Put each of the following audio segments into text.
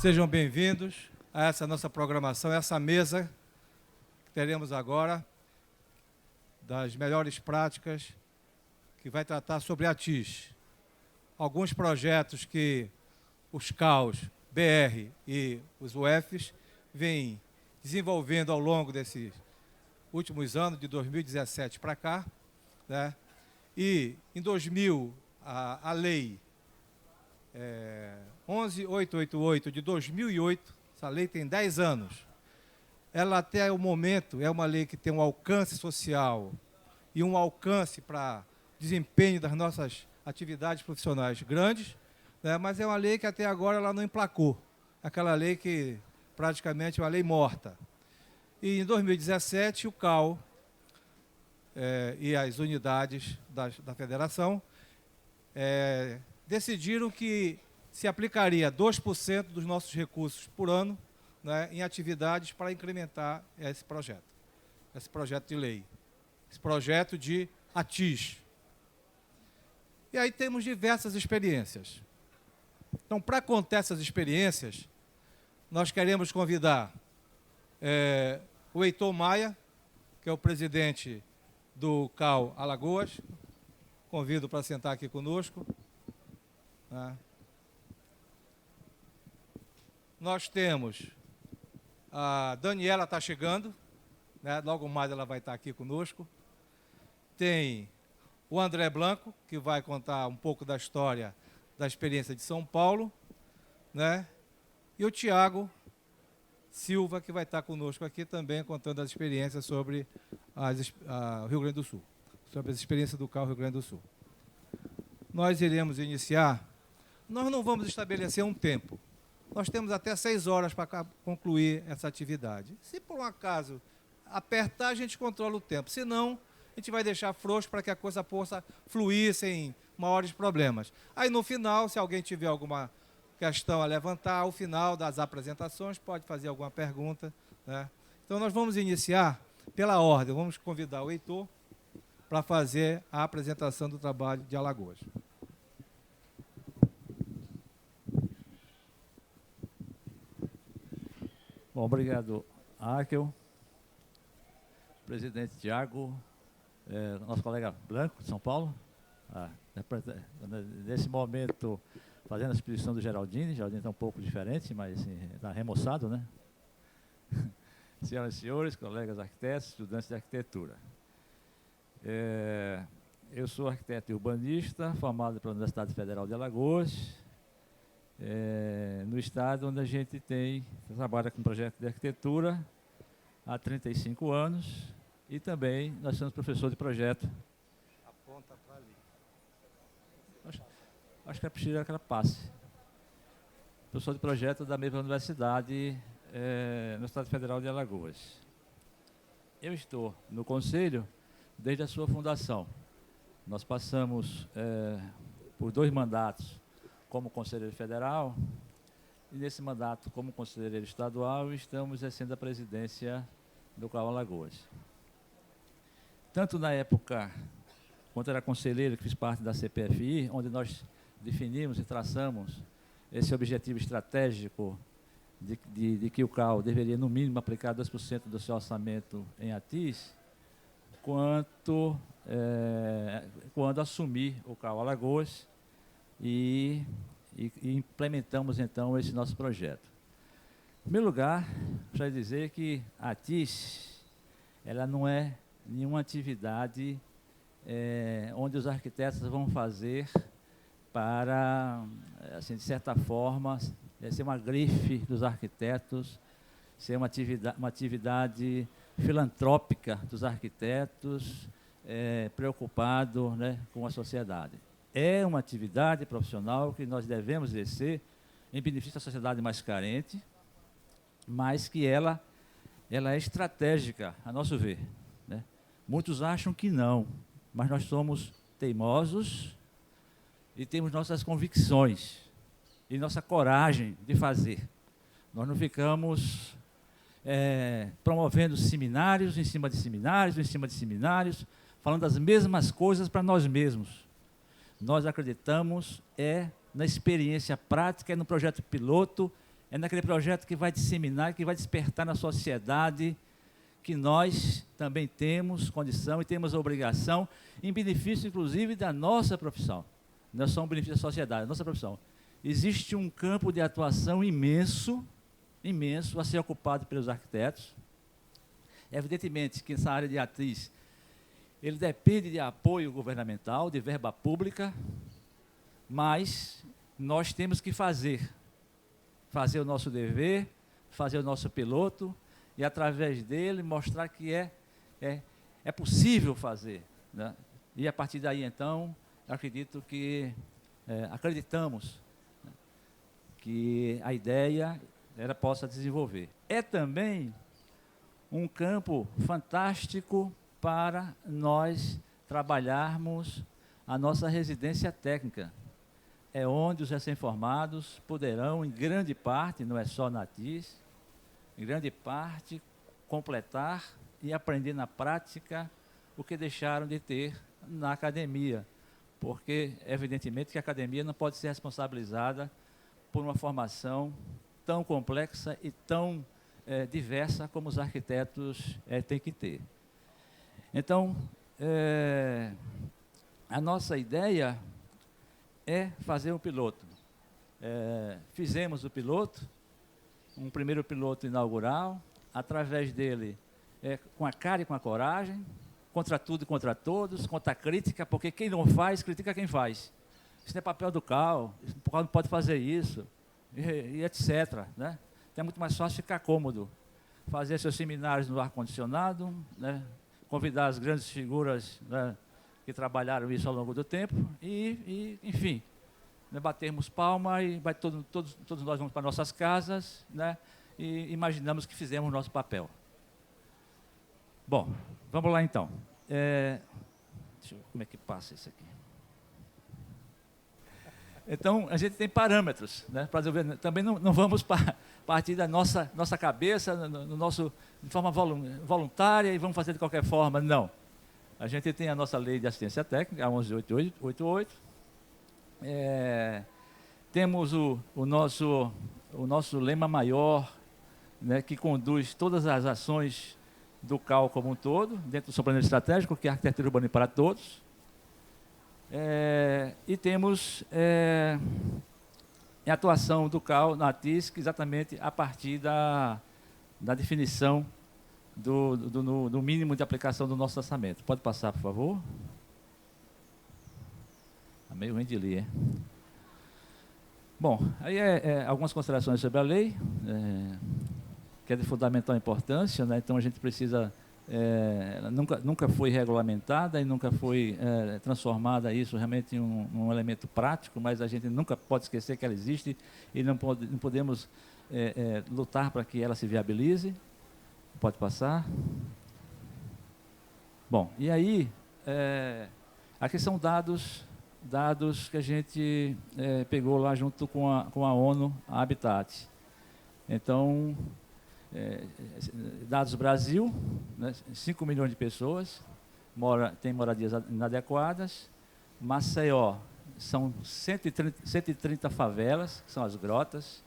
Sejam bem-vindos a essa nossa programação, essa mesa que teremos agora, das melhores práticas, que vai tratar sobre a TIS. Alguns projetos que os CAUs, BR e os UFs vêm desenvolvendo ao longo desses últimos anos, de 2017 para cá, né? E em 2000, a lei 11.888 de 2008, essa lei tem 10 anos, ela até o momento é uma lei que tem um alcance social e um alcance para desempenho das nossas atividades profissionais grandes, né? Mas é uma lei que até agora ela não emplacou, aquela lei que praticamente é uma lei morta. E em 2017 o CAU e as unidades da federação decidiram que se aplicaria 2% dos nossos recursos por ano, né, em atividades para incrementar esse projeto de lei, esse projeto de ATIS. E aí temos diversas experiências. Então, para contar essas experiências, nós queremos convidar o Heitor Maia, que é o presidente do CAU Alagoas. Convido para sentar aqui conosco. Nós temos a Daniela está chegando, né? Logo mais ela vai estar aqui conosco. Tem o André Blanco, que vai contar um pouco da história da experiência de São Paulo, né? E o Tiago Silva, que vai estar conosco aqui também, contando as experiências sobre o Rio Grande do Sul, sobre as experiências do CAU Rio Grande do Sul. Nós iremos iniciar, nós não vamos estabelecer um tempo, nós temos até 6 horas para concluir essa atividade. Se por um acaso apertar, a gente controla o tempo, senão a gente vai deixar frouxo para que a coisa possa fluir sem maiores problemas. Aí no final, se alguém tiver alguma questão a levantar, ao final das apresentações, pode fazer alguma pergunta, né? Então nós vamos iniciar pela ordem, vamos convidar o Heitor para fazer a apresentação do trabalho de Alagoas. Bom, obrigado, Arkel, presidente Tiago, nosso colega Blanco, de São Paulo, nesse momento fazendo a exposição do Geraldine. Geraldine está um pouco diferente, mas está remoçado, né? Senhoras e senhores, colegas arquitetos, estudantes de arquitetura. Eu sou arquiteto e urbanista, formado pela Universidade Federal de Alagoas, no estado onde a gente trabalha com projeto de arquitetura há 35 anos e também nós somos professor de projeto. Aponta para ali. Acho que é preciso que ela passe. Professor de projeto da mesma universidade, na Universidade Federal de Alagoas. Eu estou no conselho desde a sua fundação. Nós passamos por 2 mandatos como conselheiro federal e nesse mandato como conselheiro estadual estamos exercendo a presidência do CAU Alagoas. Tanto na época, quando era conselheiro, que fiz parte da CPFI, onde nós definimos e traçamos esse objetivo estratégico de que o CAU deveria, no mínimo, aplicar 2% do seu orçamento em ATIS, quando assumi o CAU Alagoas e implementamos, então, esse nosso projeto. Em primeiro lugar, para dizer que a ATIS ela não é nenhuma atividade onde os arquitetos vão fazer para, assim, de certa forma, ser uma grife dos arquitetos, ser uma atividade filantrópica dos arquitetos, preocupado, né, com a sociedade. É uma atividade profissional que nós devemos exercer em benefício da sociedade mais carente, mas que ela é estratégica, a nosso ver, né? Muitos acham que não, mas nós somos teimosos e temos nossas convicções e nossa coragem de fazer. Nós não ficamos promovendo seminários em cima de seminários, falando as mesmas coisas para nós mesmos. Nós acreditamos na experiência prática, no projeto piloto, é naquele projeto que vai disseminar, que vai despertar na sociedade que nós também temos condição e temos a obrigação, em benefício, inclusive, da nossa profissão. Não é só um benefício da sociedade, da nossa profissão. Existe um campo de atuação imenso, imenso, a ser ocupado pelos arquitetos. Evidentemente que essa área de atriz, ele depende de apoio governamental, de verba pública, mas nós temos que fazer o nosso dever, fazer o nosso piloto, e através dele mostrar que é possível fazer, né? E a partir daí, então, acredito que, acreditamos, né, que a ideia ela possa desenvolver. É também um campo fantástico para nós trabalharmos a nossa residência técnica. É onde os recém-formados poderão, em grande parte, não é só na ATIS, em grande parte, completar e aprender na prática o que deixaram de ter na academia. Porque, evidentemente, que a academia não pode ser responsabilizada por uma formação tão complexa e tão diversa como os arquitetos têm que ter. Então, a nossa ideia é fazer um piloto. Fizemos o piloto, um primeiro piloto inaugural, através dele, com a cara e com a coragem, contra tudo e contra todos, contra a crítica, porque quem não faz, critica quem faz. Isso não é papel do CAL, o CAL não pode fazer isso, e etc. Né? Então é muito mais fácil ficar cômodo, fazer seus seminários no ar-condicionado, né? Convidar as grandes figuras, né, que trabalharam isso ao longo do tempo, e enfim, né, batermos palma e todos nós vamos para nossas casas, né, e imaginamos que fizemos o nosso papel. Bom, vamos lá então. Deixa eu ver como é que passa isso aqui. Então, a gente tem parâmetros, né, para desenvolver. Também não vamos partir da nossa cabeça, de forma voluntária, e vamos fazer de qualquer forma, não. A gente tem a nossa lei de assistência técnica, a 11.888. Temos o nosso lema maior, né, que conduz todas as ações do CAL como um todo, dentro do seu plano estratégico, que é a arquitetura urbana para todos. E temos a atuação do CAL na TISC exatamente a partir da definição do mínimo de aplicação do nosso orçamento. Pode passar, por favor? Está meio ruim de ler, hein? Bom, aí algumas considerações sobre a lei, que é de fundamental importância, né? Então a gente precisa... nunca foi regulamentada e nunca foi transformada isso realmente em um elemento prático, mas a gente nunca pode esquecer que ela existe e não podemos lutar para que ela se viabilize. Pode passar. Bom, e aí, aqui são dados que a gente pegou lá junto com a ONU, a Habitat. Então, dados Brasil, né, 5 milhões de pessoas têm moradias inadequadas. Maceió, são 130 favelas, que são as grotas,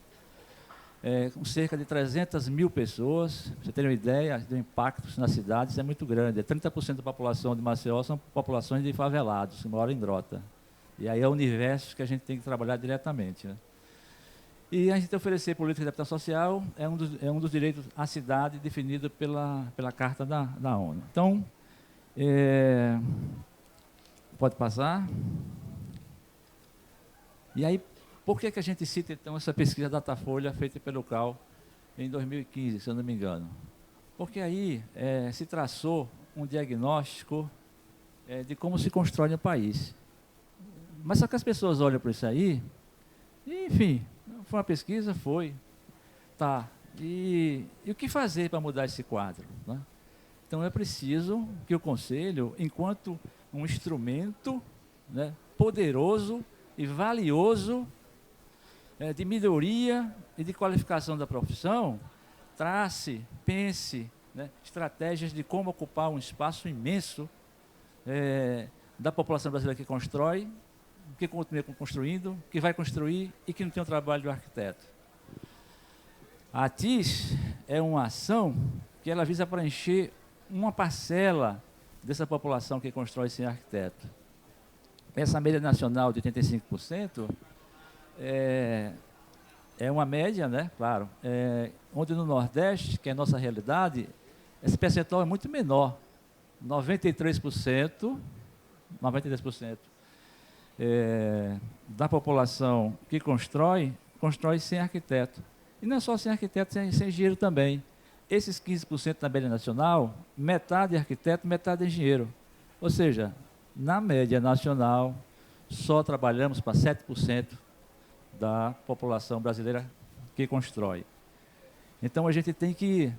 com cerca de 300 mil pessoas. Pra você ter uma ideia do impacto nas cidades, é muito grande. 30% da população de Maceió são populações de favelados, que moram em grota. E aí é o universo que a gente tem que trabalhar diretamente, né? E a gente oferecer política de habitação social é um dos direitos à cidade definido pela Carta da ONU. Então, pode passar. E aí, por que a gente cita, então, essa pesquisa Datafolha feita pelo CAL em 2015, se eu não me engano? Porque aí se traçou um diagnóstico de como se constrói um país. Mas só que as pessoas olham para isso aí, e, enfim, foi uma pesquisa, tá. E o que fazer para mudar esse quadro, né? Então é preciso que o Conselho, enquanto um instrumento, né, poderoso e valioso de melhoria e de qualificação da profissão, pense, né, estratégias de como ocupar um espaço imenso da população brasileira que constrói, que continua construindo, que vai construir e que não tem o trabalho do arquiteto. A ATIS é uma ação que ela visa preencher uma parcela dessa população que constrói sem arquiteto. Essa média nacional de 85% é uma média, né? Claro, onde no Nordeste, que é a nossa realidade, esse percentual é muito menor. 93% da população que constrói sem arquiteto. E não é só sem arquiteto, sem engenheiro também. Esses 15% da média nacional, metade é arquiteto, metade é engenheiro. Ou seja, na média nacional, só trabalhamos para 7% da população brasileira que constrói. Então, a gente tem que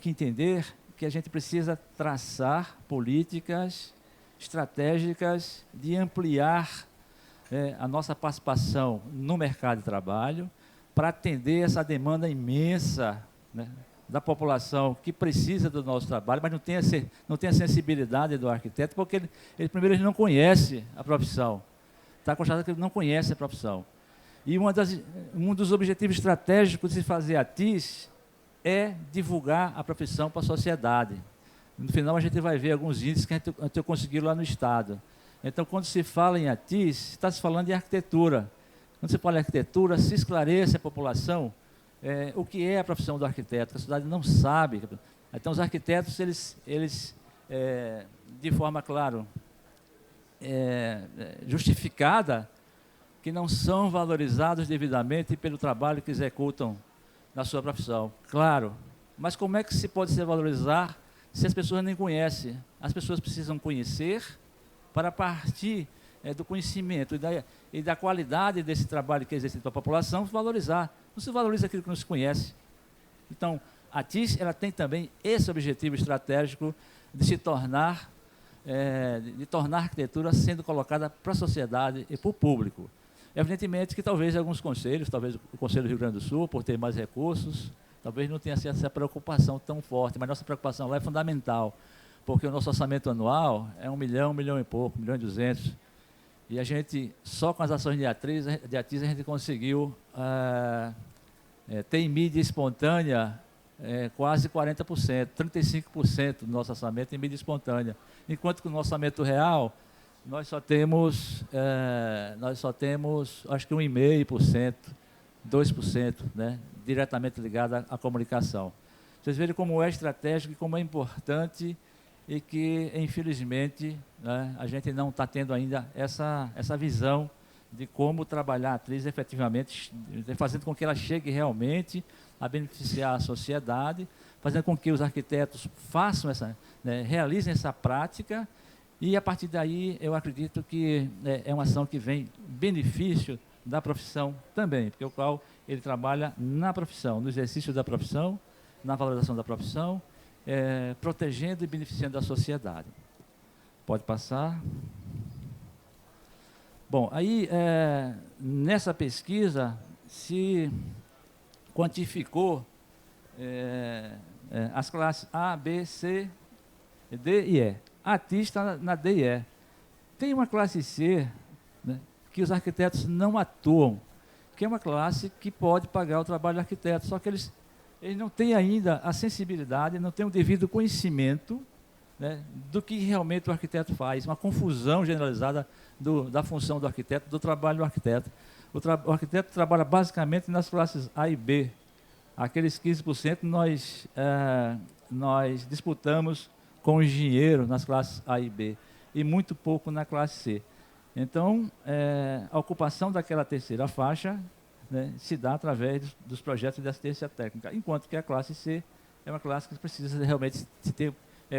entender que a gente precisa traçar políticas estratégicas de ampliar a nossa participação no mercado de trabalho para atender essa demanda imensa, né, da população que precisa do nosso trabalho, mas não tem a sensibilidade do arquiteto, porque primeiro ele não conhece a profissão. Está constatado que ele não conhece a profissão. E um dos objetivos estratégicos de se fazer a TIS é divulgar a profissão para a sociedade. No final, a gente vai ver alguns índices que a gente conseguiu lá no Estado. Então, quando se fala em ATIS, está se falando de arquitetura. Quando se fala em arquitetura, se esclarece a população o que é a profissão do arquiteto, que a sociedade não sabe. Então, os arquitetos, eles de forma, claro, justificada, que não são valorizados devidamente pelo trabalho que executam na sua profissão. Claro, mas como é que se pode se valorizar se as pessoas nem conhecem? As pessoas precisam conhecer para partir do conhecimento e da qualidade desse trabalho que é exercido pela população, valorizar. Não se valoriza aquilo que não se conhece. Então, a TIS ela tem também esse objetivo estratégico de se tornar, de tornar a arquitetura sendo colocada para a sociedade e para o público. Evidentemente que talvez alguns conselhos, talvez o Conselho do Rio Grande do Sul, por ter mais recursos, talvez não tenha essa preocupação tão forte, mas nossa preocupação lá é fundamental, porque o nosso orçamento anual é 1 milhão e pouco, 1.200.000. E a gente, só com as ações de ATIS, a gente conseguiu ter em mídia espontânea quase 40%, 35% do nosso orçamento em mídia espontânea. Enquanto que o nosso orçamento real, nós só temos, acho que 1,5%, 2%, né, diretamente ligado à comunicação. Vocês verem como é estratégico e como é importante e que, infelizmente, né, a gente não está tendo ainda essa visão de como trabalhar a atriz efetivamente, fazendo com que ela chegue realmente a beneficiar a sociedade, fazendo com que os arquitetos façam realizem essa prática, e a partir daí eu acredito que é uma ação que vem benefício da profissão também, porque o qual ele trabalha na profissão, no exercício da profissão, na valorização da profissão, protegendo e beneficiando a sociedade. Pode passar. Bom, aí nessa pesquisa se quantificou as classes A, B, C, D e E. A ATIS está na D e E. Tem uma classe C, né, que os arquitetos não atuam, que é uma classe que pode pagar o trabalho do arquiteto, só que eles não têm ainda a sensibilidade, não têm o devido conhecimento, né, do que realmente o arquiteto faz, uma confusão generalizada da função do arquiteto, do trabalho do arquiteto. O arquiteto trabalha basicamente nas classes A e B. Aqueles 15% nós disputamos com o engenheiro nas classes A e B, e muito pouco na classe C. Então, a ocupação daquela terceira faixa, né, se dá através dos projetos de assistência técnica, enquanto que a classe C é uma classe que precisa realmente se ter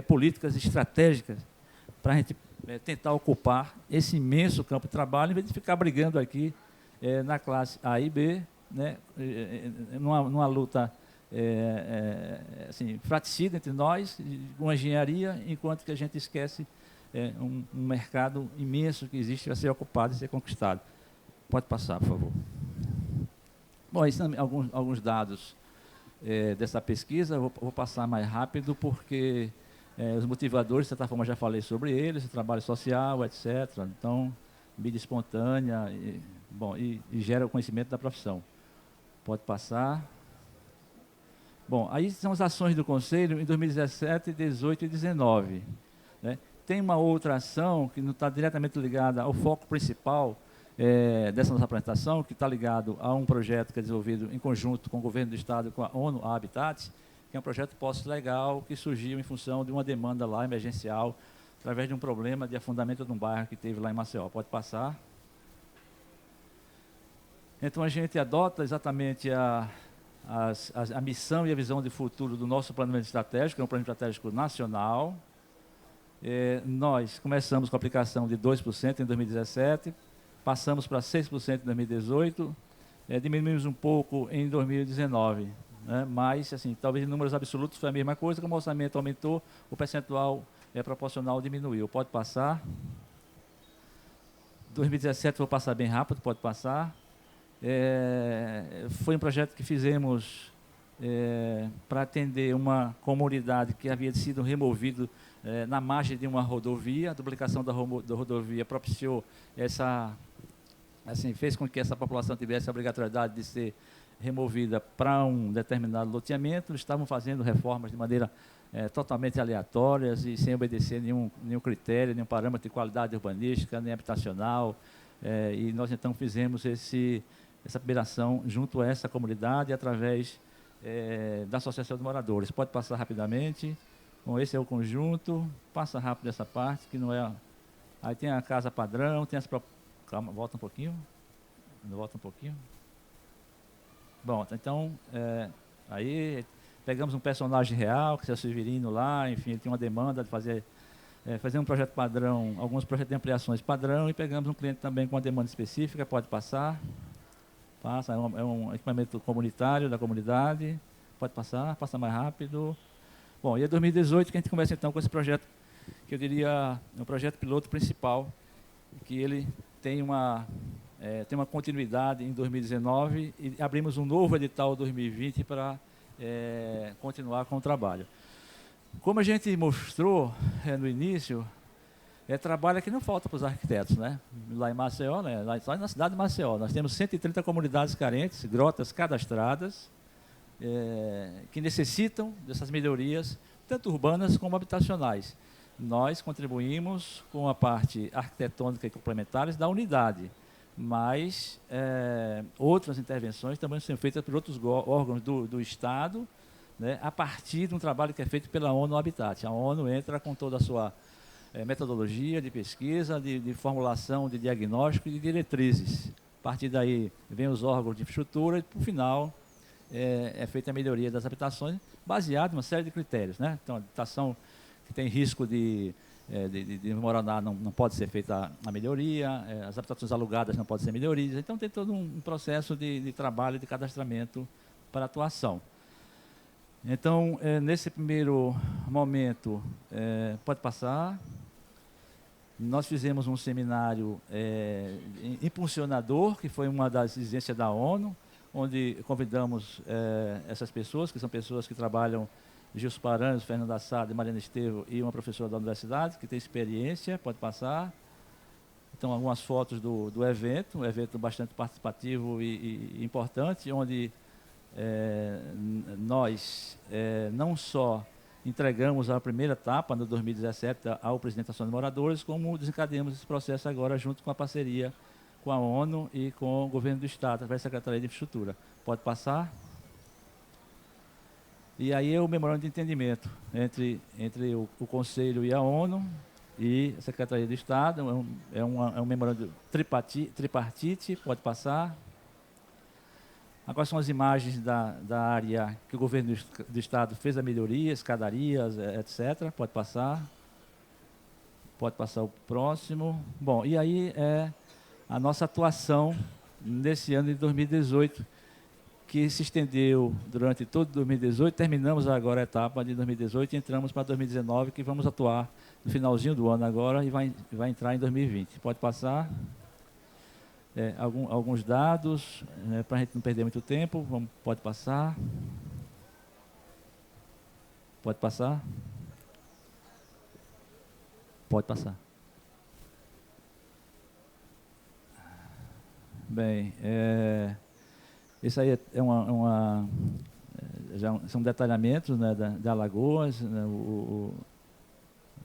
políticas estratégicas para a gente tentar ocupar esse imenso campo de trabalho, em vez de ficar brigando aqui na classe A e B, né, numa luta assim, fraticida entre nós, com a engenharia, enquanto que a gente esquece um mercado imenso que existe a ser ocupado e ser conquistado. Pode passar, por favor. Bom, esses são alguns dados dessa pesquisa. Eu vou passar mais rápido, porque os motivadores, de certa forma, já falei sobre eles, o trabalho social, etc. Então, mídia espontânea, e gera o conhecimento da profissão. Pode passar. Bom, aí são as ações do Conselho em 2017, 18 e 19. Né? Tem uma outra ação que não está diretamente ligada ao foco principal dessa nossa apresentação, que está ligado a um projeto que é desenvolvido em conjunto com o Governo do Estado e com a ONU Habitat, que é um projeto pós-legal que surgiu em função de uma demanda lá emergencial, através de um problema de afundamento de um bairro que teve lá em Maceió. Pode passar. Então, a gente adota exatamente a missão e a visão de futuro do nosso planejamento estratégico, que é um planejamento estratégico nacional. Nós começamos com a aplicação de 2% em 2017, passamos para 6% em 2018, diminuímos um pouco em 2019, né? Mas, assim, talvez em números absolutos foi a mesma coisa, como o orçamento aumentou, o percentual proporcional diminuiu. Pode passar. 2017 vou passar bem rápido, pode passar. Foi um projeto que fizemos para atender uma comunidade que havia sido removido na margem de uma rodovia. A duplicação da rodovia propiciou fez com que essa população tivesse a obrigatoriedade de ser removida para um determinado loteamento. Estavam fazendo reformas de maneira totalmente aleatórias e sem obedecer nenhum critério, nenhum parâmetro de qualidade urbanística, nem habitacional. E nós então fizemos essa primeira ação junto a essa comunidade através da Associação de Moradores. Pode passar rapidamente. Bom, esse é o conjunto. Passa rápido essa parte, que não é... Aí tem a casa padrão, tem as... Calma, volta um pouquinho. Volta um pouquinho. Bom, então, aí pegamos um personagem real, que é o Severino lá, enfim, ele tinha uma demanda de fazer um projeto padrão, alguns projetos de ampliações padrão, e pegamos um cliente também com uma demanda específica. Pode passar. Passa, é um equipamento comunitário da comunidade. Pode passar, passa mais rápido. Bom, e é 2018 que a gente começa então com esse projeto, que eu diria um projeto piloto principal, que ele tem uma continuidade em 2019 e abrimos um novo edital 2020 para continuar com o trabalho. Como a gente mostrou no início, trabalho que não falta para os arquitetos, né? Lá em Maceió, né? Só na cidade de Maceió, nós temos 130 comunidades carentes, grotas cadastradas, que necessitam dessas melhorias, tanto urbanas como habitacionais. Nós contribuímos com a parte arquitetônica e complementares da unidade, mas outras intervenções também são feitas por outros órgãos do Estado, né, a partir de um trabalho que é feito pela ONU Habitat. A ONU entra com toda a sua metodologia de pesquisa, de formulação de diagnóstico e de diretrizes. A partir daí, vem os órgãos de infraestrutura e, por final, é feita a melhoria das habitações, baseado em uma série de critérios, né? Então, a habitação que tem risco de desmoronar não pode ser feita a melhoria, as habitações alugadas não podem ser melhorias. Então, tem todo um processo de trabalho, de cadastramento para atuação. Então, nesse primeiro momento, pode passar. Nós fizemos um seminário impulsionador, que foi uma das exigências da ONU, onde convidamos essas pessoas, que são pessoas que trabalham, Gilson Paranhos, Fernando Assad, Mariana Estevo e uma professora da universidade, que tem experiência, pode passar. Então, algumas fotos do evento, um evento bastante participativo e importante, onde nós não só entregamos a primeira etapa, no 2017, ao presidente da Associação de Moradores, como desencadeamos esse processo agora junto com a parceria com a ONU e com o Governo do Estado, através da Secretaria de Infraestrutura. Pode passar. E aí é o memorando de entendimento entre o Conselho e a ONU e a Secretaria do Estado. É um memorando tripartite, pode passar. Agora são as imagens da área que o Governo do Estado fez a melhoria, escadarias, etc. Pode passar. Pode passar o próximo. Bom, e aí a nossa atuação nesse ano de 2018, que se estendeu durante todo 2018, terminamos agora a etapa de 2018 e entramos para 2019, que vamos atuar no finalzinho do ano agora e vai entrar em 2020. Pode passar. Alguns dados, para a gente não perder muito tempo. Pode passar. Pode passar. Pode passar. Bem, isso aí é são detalhamentos, né, de Alagoas, né, o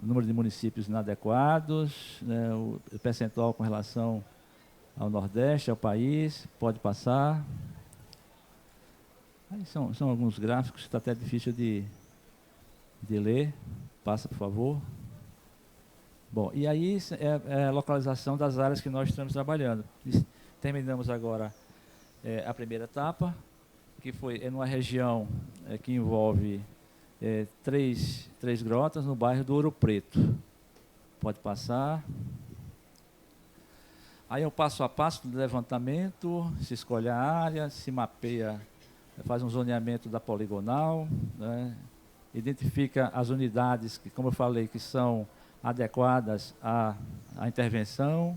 número de municípios inadequados, né, o percentual com relação ao Nordeste, ao país, pode passar. Aí são alguns gráficos que está até difícil de ler. Passa, por favor. Bom, e aí é a localização das áreas que nós estamos trabalhando. Terminamos agora a primeira etapa, que foi numa região que envolve três grotas no bairro do Ouro Preto. Pode passar. Aí é o passo a passo do levantamento, se escolhe a área, se mapeia, faz um zoneamento da poligonal, né, identifica as unidades que, como eu falei, que são adequadas à intervenção,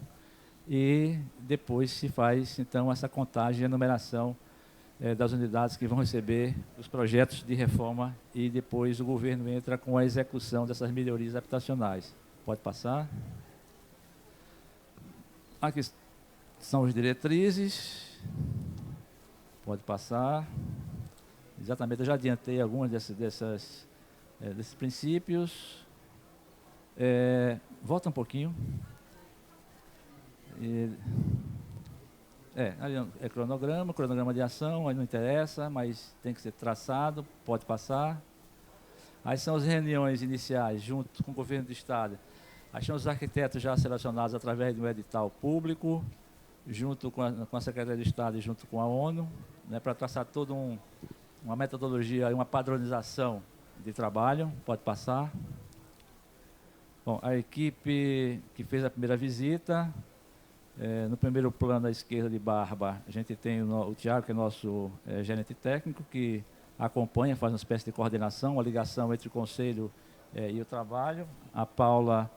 e depois se faz, então, essa contagem e enumeração das unidades que vão receber os projetos de reforma, e depois o governo entra com a execução dessas melhorias habitacionais. Pode passar. Aqui são as diretrizes. Pode passar. Exatamente, eu já adiantei algumas desses princípios. Volta um pouquinho. Ali é cronograma de ação, aí não interessa, mas tem que ser traçado, pode passar. Aí são as reuniões iniciais, junto com o governo do Estado. Aí são os arquitetos já selecionados através de um edital público, junto com a Secretaria de Estado e junto com a ONU, né, para traçar toda uma metodologia e uma padronização de trabalho. Pode passar. Bom, a equipe que fez a primeira visita, no primeiro plano à esquerda de barba, a gente tem o Tiago, que é nosso gerente técnico, que acompanha, faz uma espécie de coordenação, uma ligação entre o conselho e o trabalho. A Paula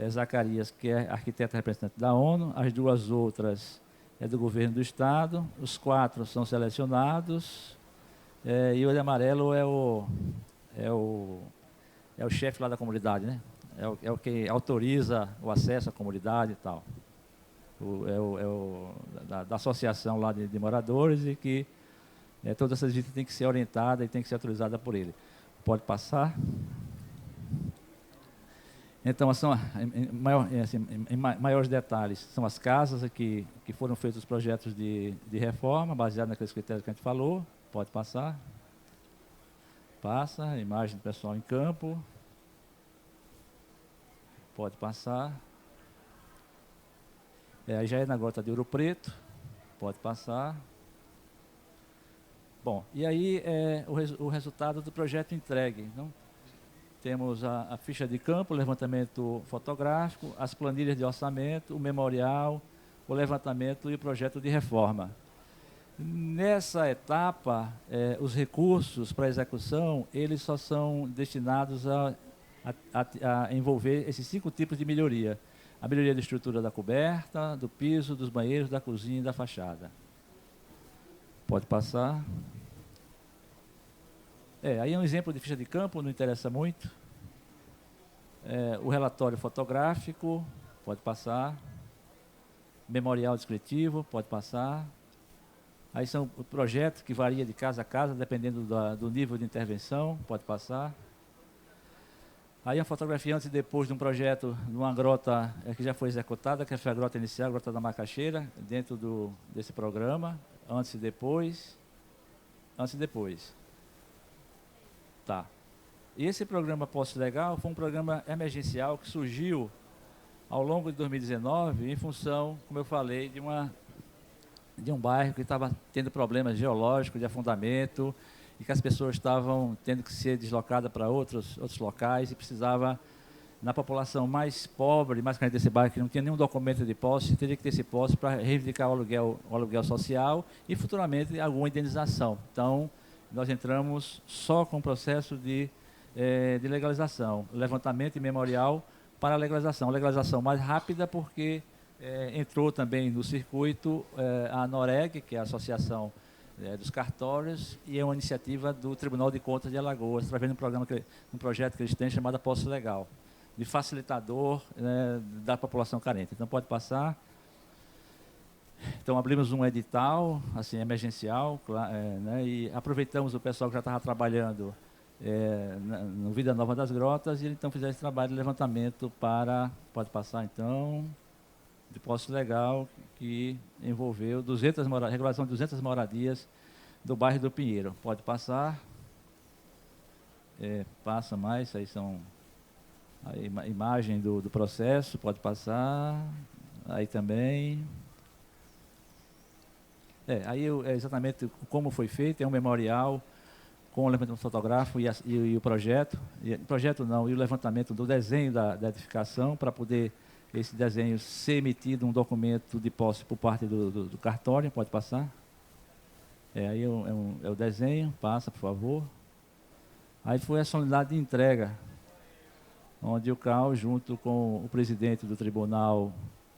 Zacarias, que é arquiteta representante da ONU. As duas outras é do governo do Estado. Os 4 são selecionados. E o de amarelo é o chefe lá da comunidade, né? É o que autoriza o acesso à comunidade e tal. Da associação lá de moradores, e que todas essas visitas têm que ser orientadas e têm que ser autorizadas por ele. Pode passar. Então, em maiores detalhes, são as casas que foram feitos os projetos de reforma, baseados naqueles critérios que a gente falou. Pode passar. Passa, a imagem do pessoal em campo. Pode passar. Aí já é na Grota de Ouro Preto. Pode passar. Bom, e aí o resultado do projeto entregue. Então, temos a ficha de campo, o levantamento fotográfico, as planilhas de orçamento, o memorial, o levantamento e o projeto de reforma. Nessa etapa, os recursos para execução, eles só são destinados a envolver esses 5 tipos de melhoria. A melhoria da estrutura da coberta, do piso, dos banheiros, da cozinha e da fachada. Pode passar. Aí é um exemplo de ficha de campo, não interessa muito. O relatório fotográfico, pode passar. Memorial descritivo, pode passar. Aí são o projeto que varia de casa a casa, dependendo do nível de intervenção, pode passar. Aí a fotografia antes e depois de um projeto, de uma grota que já foi executada, que foi a grota inicial, a Grota da Macaxeira, dentro desse programa, antes e depois. Antes e depois. Tá. E esse programa Poço Legal foi um programa emergencial que surgiu ao longo de 2019 em função, como eu falei, de um bairro que estava tendo problemas geológicos de afundamento, e que as pessoas estavam tendo que ser deslocadas para outros locais, e precisava, na população mais pobre, mais carente desse bairro, que não tinha nenhum documento de posse, teria que ter esse posse para reivindicar o aluguel social e futuramente alguma indenização. Então, nós entramos só com o processo de legalização, levantamento e memorial para a legalização. Legalização mais rápida porque entrou também no circuito a Noreg, que é a Associação dos Cartórios, e é uma iniciativa do Tribunal de Contas de Alagoas, através de um projeto que eles têm chamado Poço Legal, de facilitador da população carente. Então pode passar. Então, abrimos um edital, assim, emergencial, né, e aproveitamos o pessoal que já estava trabalhando no Vida Nova das Grotas, e então fizeram esse trabalho de levantamento para, pode passar então, de posse legal, que envolveu regulação de 200 moradias do bairro do Pinheiro. Pode passar. Passa mais, aí são a imagem do processo, pode passar. Aí também. Aí é exatamente como foi feito, é um memorial com o levantamento fotográfico e o projeto. Projeto não, e o levantamento do desenho da edificação, para poder esse desenho ser emitido um documento de posse por parte do cartório, pode passar. Aí é o desenho, passa, por favor. Aí foi a solenidade de entrega, onde o CAU, junto com o presidente do Tribunal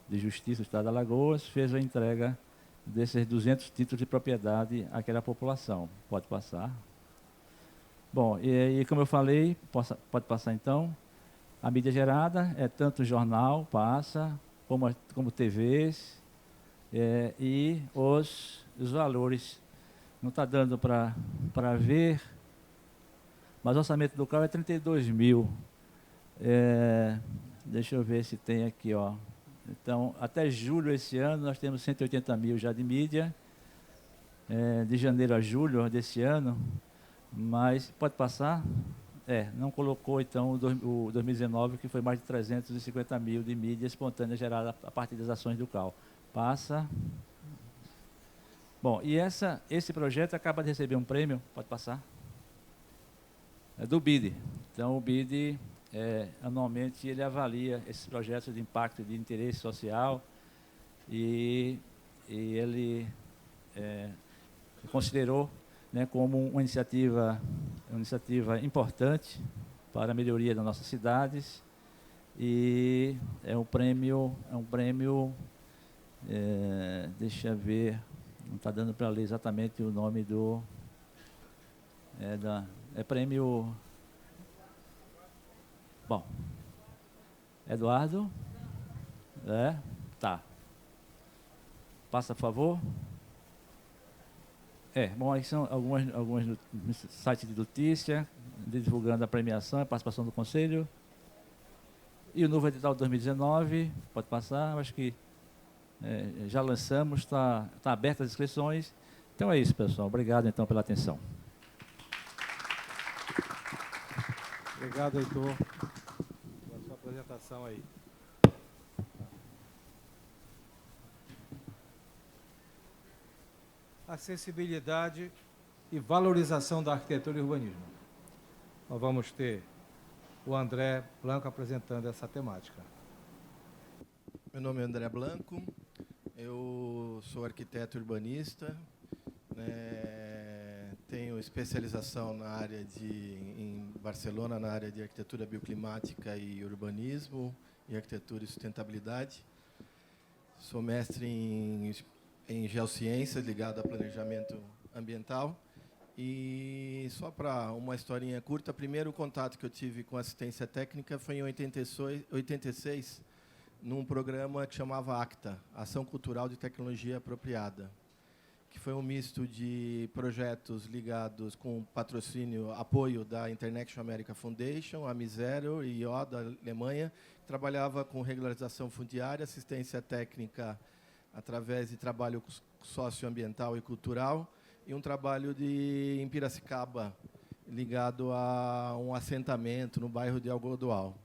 de Justiça do Estado de Alagoas, fez a entrega desses 200 títulos de propriedade àquela população. Pode passar. Bom, e como eu falei, pode passar então. A mídia gerada é tanto jornal, passa, como TVs, e os valores. Não está dando para ver, mas o orçamento do CAU é 32 mil. Deixa eu ver se tem aqui, ó. Então, até julho esse ano, nós temos 180 mil já de mídia, de janeiro a julho desse ano, mas pode passar? Não colocou, então, o 2019, que foi mais de 350 mil de mídia espontânea gerada a partir das ações do CAU. Passa. Bom, e esse projeto acaba de receber um prêmio, pode passar? Do BID. Então, o BID, anualmente, ele avalia esses projetos de impacto de interesse social e ele considerou, né, como uma iniciativa importante para a melhoria das nossas cidades, e é um prêmio, deixa eu ver, não está dando para ler exatamente o nome do... prêmio... Bom, Eduardo? Tá. Passa, por favor. Bom, aí são algumas sites de notícia, divulgando a premiação e participação do Conselho. E o novo edital de 2019, pode passar, eu acho que já lançamos, está abertas as inscrições. Então é isso, pessoal. Obrigado, então, pela atenção. Obrigado, Heitor, pela sua apresentação aí. Acessibilidade e valorização da arquitetura e urbanismo. Nós vamos ter o André Blanco apresentando essa temática. Meu nome é André Blanco, eu sou arquiteto urbanista, tenho especialização em Barcelona, na área de arquitetura bioclimática e urbanismo, e arquitetura e sustentabilidade. Sou mestre em geociências, ligado a planejamento ambiental. E só para uma historinha curta, o primeiro contato que eu tive com assistência técnica foi em 86, num programa que chamava ACTA, Ação Cultural de Tecnologia Apropriada, que foi um misto de projetos ligados com patrocínio, apoio da International America Foundation, a Misero e IO da Alemanha, que trabalhava com regularização fundiária, assistência técnica através de trabalho socioambiental e cultural, e um trabalho em Piracicaba, ligado a um assentamento no bairro de Algodoal.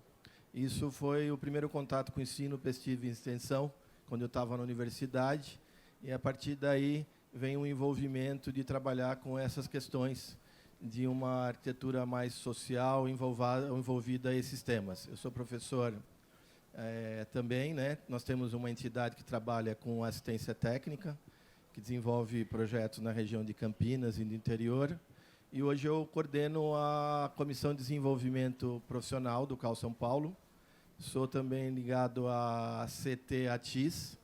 Isso foi o primeiro contato com o ensino, pesquisa e extensão, quando eu estava na universidade, e a partir daí vem um envolvimento de trabalhar com essas questões de uma arquitetura mais social envolvida a esses temas. Eu sou professor também, né? Nós temos uma entidade que trabalha com assistência técnica, que desenvolve projetos na região de Campinas e do interior. E hoje eu coordeno a Comissão de Desenvolvimento Profissional do CAU São Paulo. Sou também ligado à CT ATIS,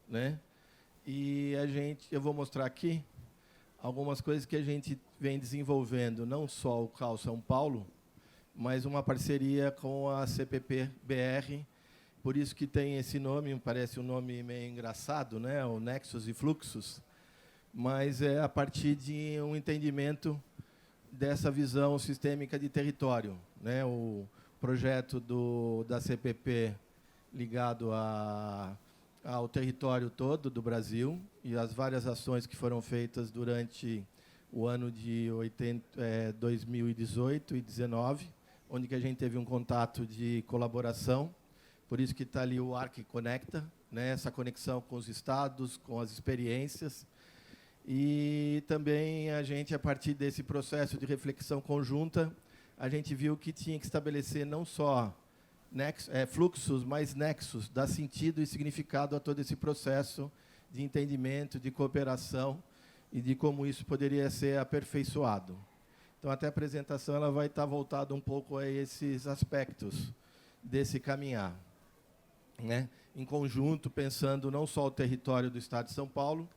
né? E eu vou mostrar aqui algumas coisas que a gente vem desenvolvendo, não só o CAU São Paulo, mas uma parceria com a CPP-BR por isso que tem esse nome, parece um nome meio engraçado, né? O Nexos e Fluxos, mas é a partir de um entendimento dessa visão sistêmica de território, né? O projeto da CPP ligado ao território todo do Brasil e as várias ações que foram feitas durante o ano de 2018 e 2019, onde que a gente teve um contato de colaboração. Por isso que está ali o Arc Conecta, né? Essa conexão com os estados, com as experiências. E também a gente, a partir desse processo de reflexão conjunta, a gente viu que tinha que estabelecer não só fluxos, mas nexos, dar sentido e significado a todo esse processo de entendimento, de cooperação e de como isso poderia ser aperfeiçoado. Então, até a apresentação ela vai estar voltada um pouco a esses aspectos desse caminhar, né? Em conjunto, pensando não só o território do Estado de São Paulo,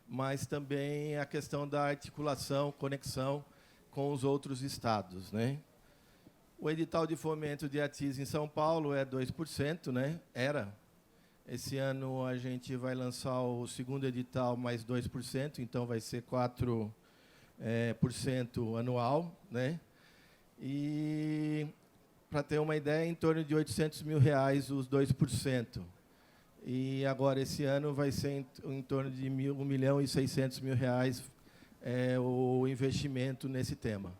mas também a questão da articulação, conexão com os outros estados, né? O edital de fomento de ATIS em São Paulo é 2%, né? Era. Esse ano a gente vai lançar o segundo edital mais 2%, então vai ser 4% anual, né? E, para ter uma ideia, em torno de R$800 mil os 2%. E agora, esse ano, vai ser em torno de R$1.600.000 o investimento nesse tema.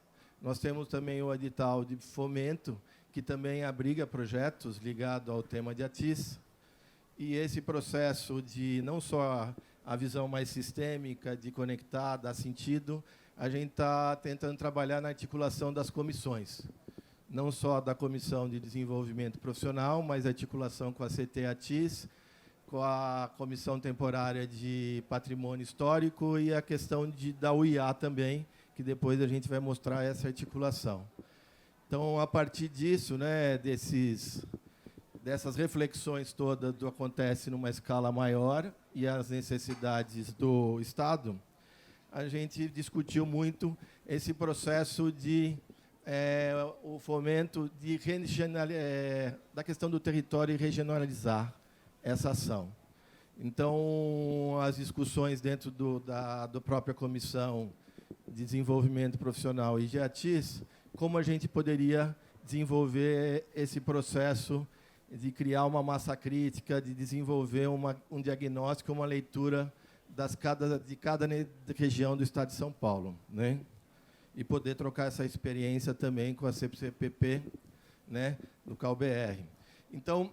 Nós temos também o edital de fomento, que também abriga projetos ligados ao tema de ATIS. E esse processo de não só a visão mais sistêmica, de conectar, dar sentido, a gente está tentando trabalhar na articulação das comissões. Não só da Comissão de Desenvolvimento Profissional, mas a articulação com a CT-ATIS, com a Comissão Temporária de Patrimônio Histórico e a questão da UIA também, que depois a gente vai mostrar essa articulação. Então, a partir disso, né, dessas reflexões todas do acontece numa escala maior e as necessidades do Estado, a gente discutiu muito esse processo de o fomento da questão do território e regionalizar essa ação. Então, as discussões dentro da própria Comissão de Desenvolvimento Profissional e de ATIS, como a gente poderia desenvolver esse processo de criar uma massa crítica, de desenvolver um diagnóstico, uma leitura de cada região do Estado de São Paulo, né? E poder trocar essa experiência também com a CPP, né, do CalBR. Então,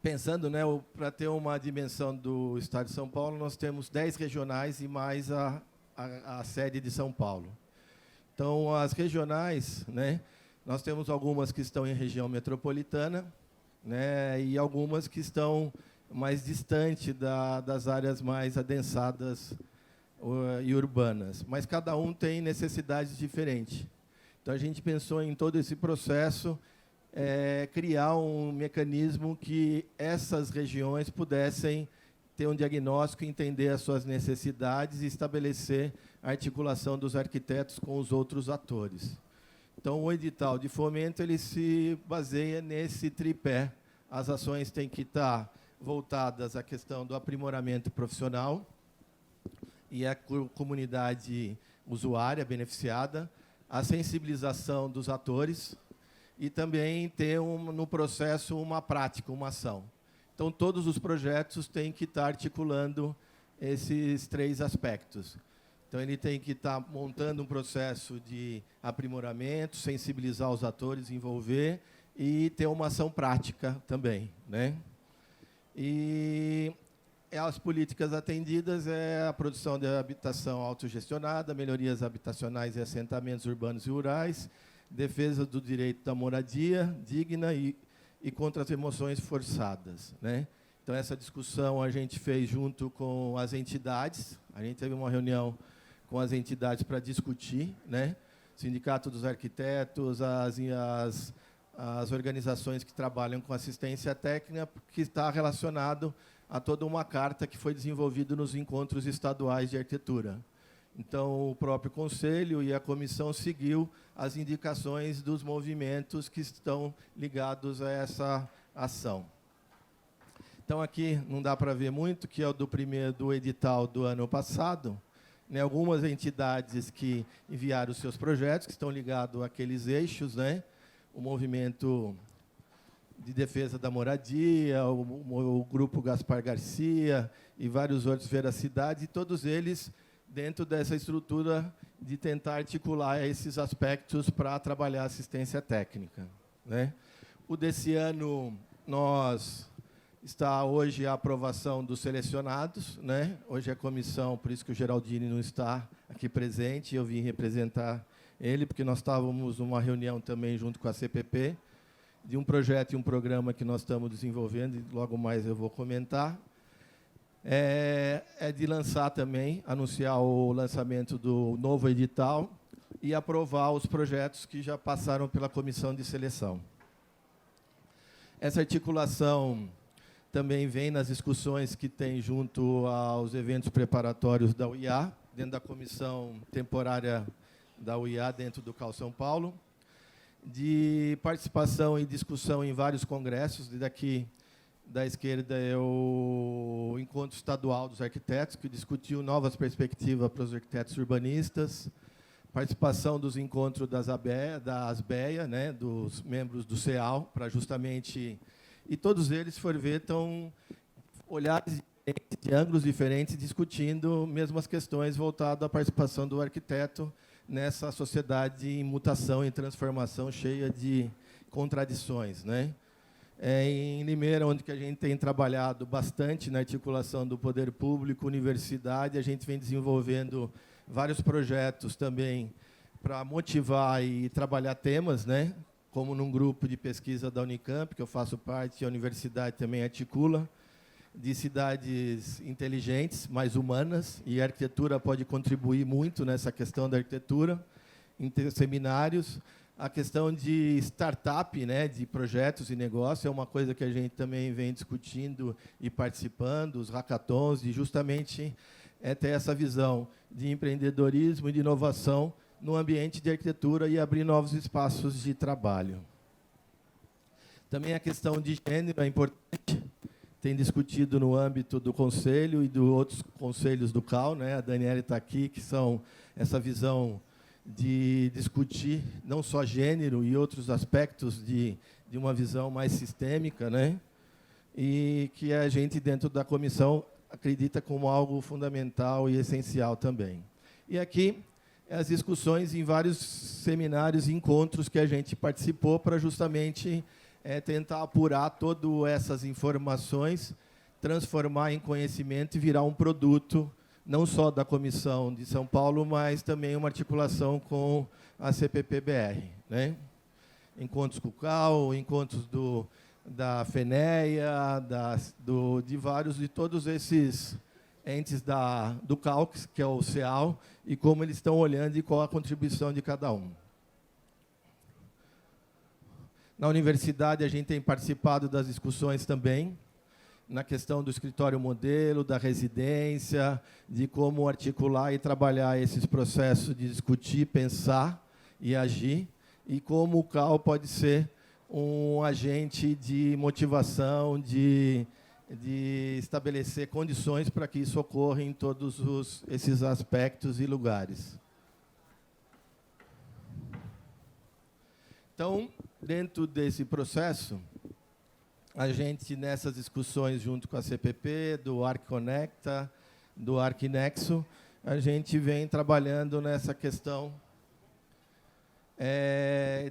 pensando, né, para ter uma dimensão do Estado de São Paulo, nós temos 10 regionais e mais a sede de São Paulo. Então, as regionais, né, nós temos algumas que estão em região metropolitana, né, e algumas que estão mais distante das áreas mais adensadas e urbanas. Mas cada um tem necessidades diferentes. Então, a gente pensou em todo esse processo, criar um mecanismo que essas regiões pudessem ter um diagnóstico, entender as suas necessidades e estabelecer a articulação dos arquitetos com os outros atores. Então, o edital de fomento ele se baseia nesse tripé. As ações têm que estar voltadas à questão do aprimoramento profissional e à comunidade usuária beneficiada, a sensibilização dos atores e também ter no processo uma prática, uma ação. Então, todos os projetos têm que estar articulando esses 3 aspectos. Então, ele tem que estar montando um processo de aprimoramento, sensibilizar os atores, envolver e ter uma ação prática também, né? E as políticas atendidas é a produção de habitação autogestionada, melhorias habitacionais e assentamentos urbanos e rurais, defesa do direito da moradia digna e contra as remoções forçadas, né? Então, essa discussão a gente fez junto com as entidades. A gente teve uma reunião com as entidades para discutir, né? Sindicato dos Arquitetos, as organizações que trabalham com assistência técnica, que está relacionado a toda uma carta que foi desenvolvida nos encontros estaduais de arquitetura. Então, o próprio Conselho e a Comissão seguiu as indicações dos movimentos que estão ligados a essa ação. Então, aqui não dá para ver muito, que é o do edital do ano passado. Né, algumas entidades que enviaram os seus projetos, que estão ligados àqueles eixos, né? O movimento de defesa da moradia, o grupo Gaspar Garcia e vários outros Veracidade, e todos eles dentro dessa estrutura de tentar articular esses aspectos para trabalhar assistência técnica. Né? O desse ano, está hoje a aprovação dos selecionados. Né? Hoje a comissão, por isso que o Geraldini não está aqui presente, eu vim representar ele, porque nós estávamos numa reunião também junto com a CPP, de um projeto e um programa que nós estamos desenvolvendo, e logo mais eu vou comentar. É de lançar também, anunciar o lançamento do novo edital e aprovar os projetos que já passaram pela comissão de seleção. Essa articulação também vem nas discussões que tem junto aos eventos preparatórios da UiA, dentro da comissão temporária da UiA, dentro do CAU São Paulo, de participação e discussão em vários congressos. Daqui da esquerda é o Encontro Estadual dos Arquitetos, que discutiu novas perspectivas para os arquitetos urbanistas, participação dos encontros da ASBEA, né, dos membros do CEAL, para justamente... E todos eles, se for ver, estão olhares diferentes, de ângulos diferentes, discutindo mesmo as questões voltadas à participação do arquiteto nessa sociedade em mutação, em transformação, cheia de contradições. Né? Em Limeira, onde que a gente tem trabalhado bastante na articulação do poder público, universidade, a gente vem desenvolvendo vários projetos também para motivar e trabalhar temas, né? Como num grupo de pesquisa da Unicamp, que eu faço parte, e a universidade também articula, de cidades inteligentes, mais humanas, e a arquitetura pode contribuir muito nessa questão da arquitetura, em seminários. A questão de startup, né, de projetos e negócios, é uma coisa que a gente também vem discutindo e participando, os hackathons, e justamente ter essa visão de empreendedorismo e de inovação no ambiente de arquitetura e abrir novos espaços de trabalho. Também a questão de gênero é importante, tem discutido no âmbito do Conselho e dos outros conselhos do CAU, né? A Daniela está aqui, que são essa visão de discutir não só gênero e outros aspectos de uma visão mais sistêmica, né? E que a gente, dentro da comissão, acredita como algo fundamental e essencial também. E aqui, as discussões em vários seminários e encontros que a gente participou para justamente tentar apurar todas essas informações, transformar em conhecimento e virar um produto, não só da Comissão de São Paulo, mas também uma articulação com a CPP-BR. Né? Encontros com o CAU, encontros da FENEA, de todos esses entes do CAU, que é o CEAL, e como eles estão olhando e qual a contribuição de cada um. Na universidade, a gente tem participado das discussões também, na questão do escritório modelo, da residência, de como articular e trabalhar esses processos de discutir, pensar e agir, e como o CAU pode ser um agente de motivação, de estabelecer condições para que isso ocorra em todos esses aspectos e lugares. Então, dentro desse processo, a gente, nessas discussões junto com a CPP, do ArcConecta, do ArcNexo, a gente vem trabalhando nessa questão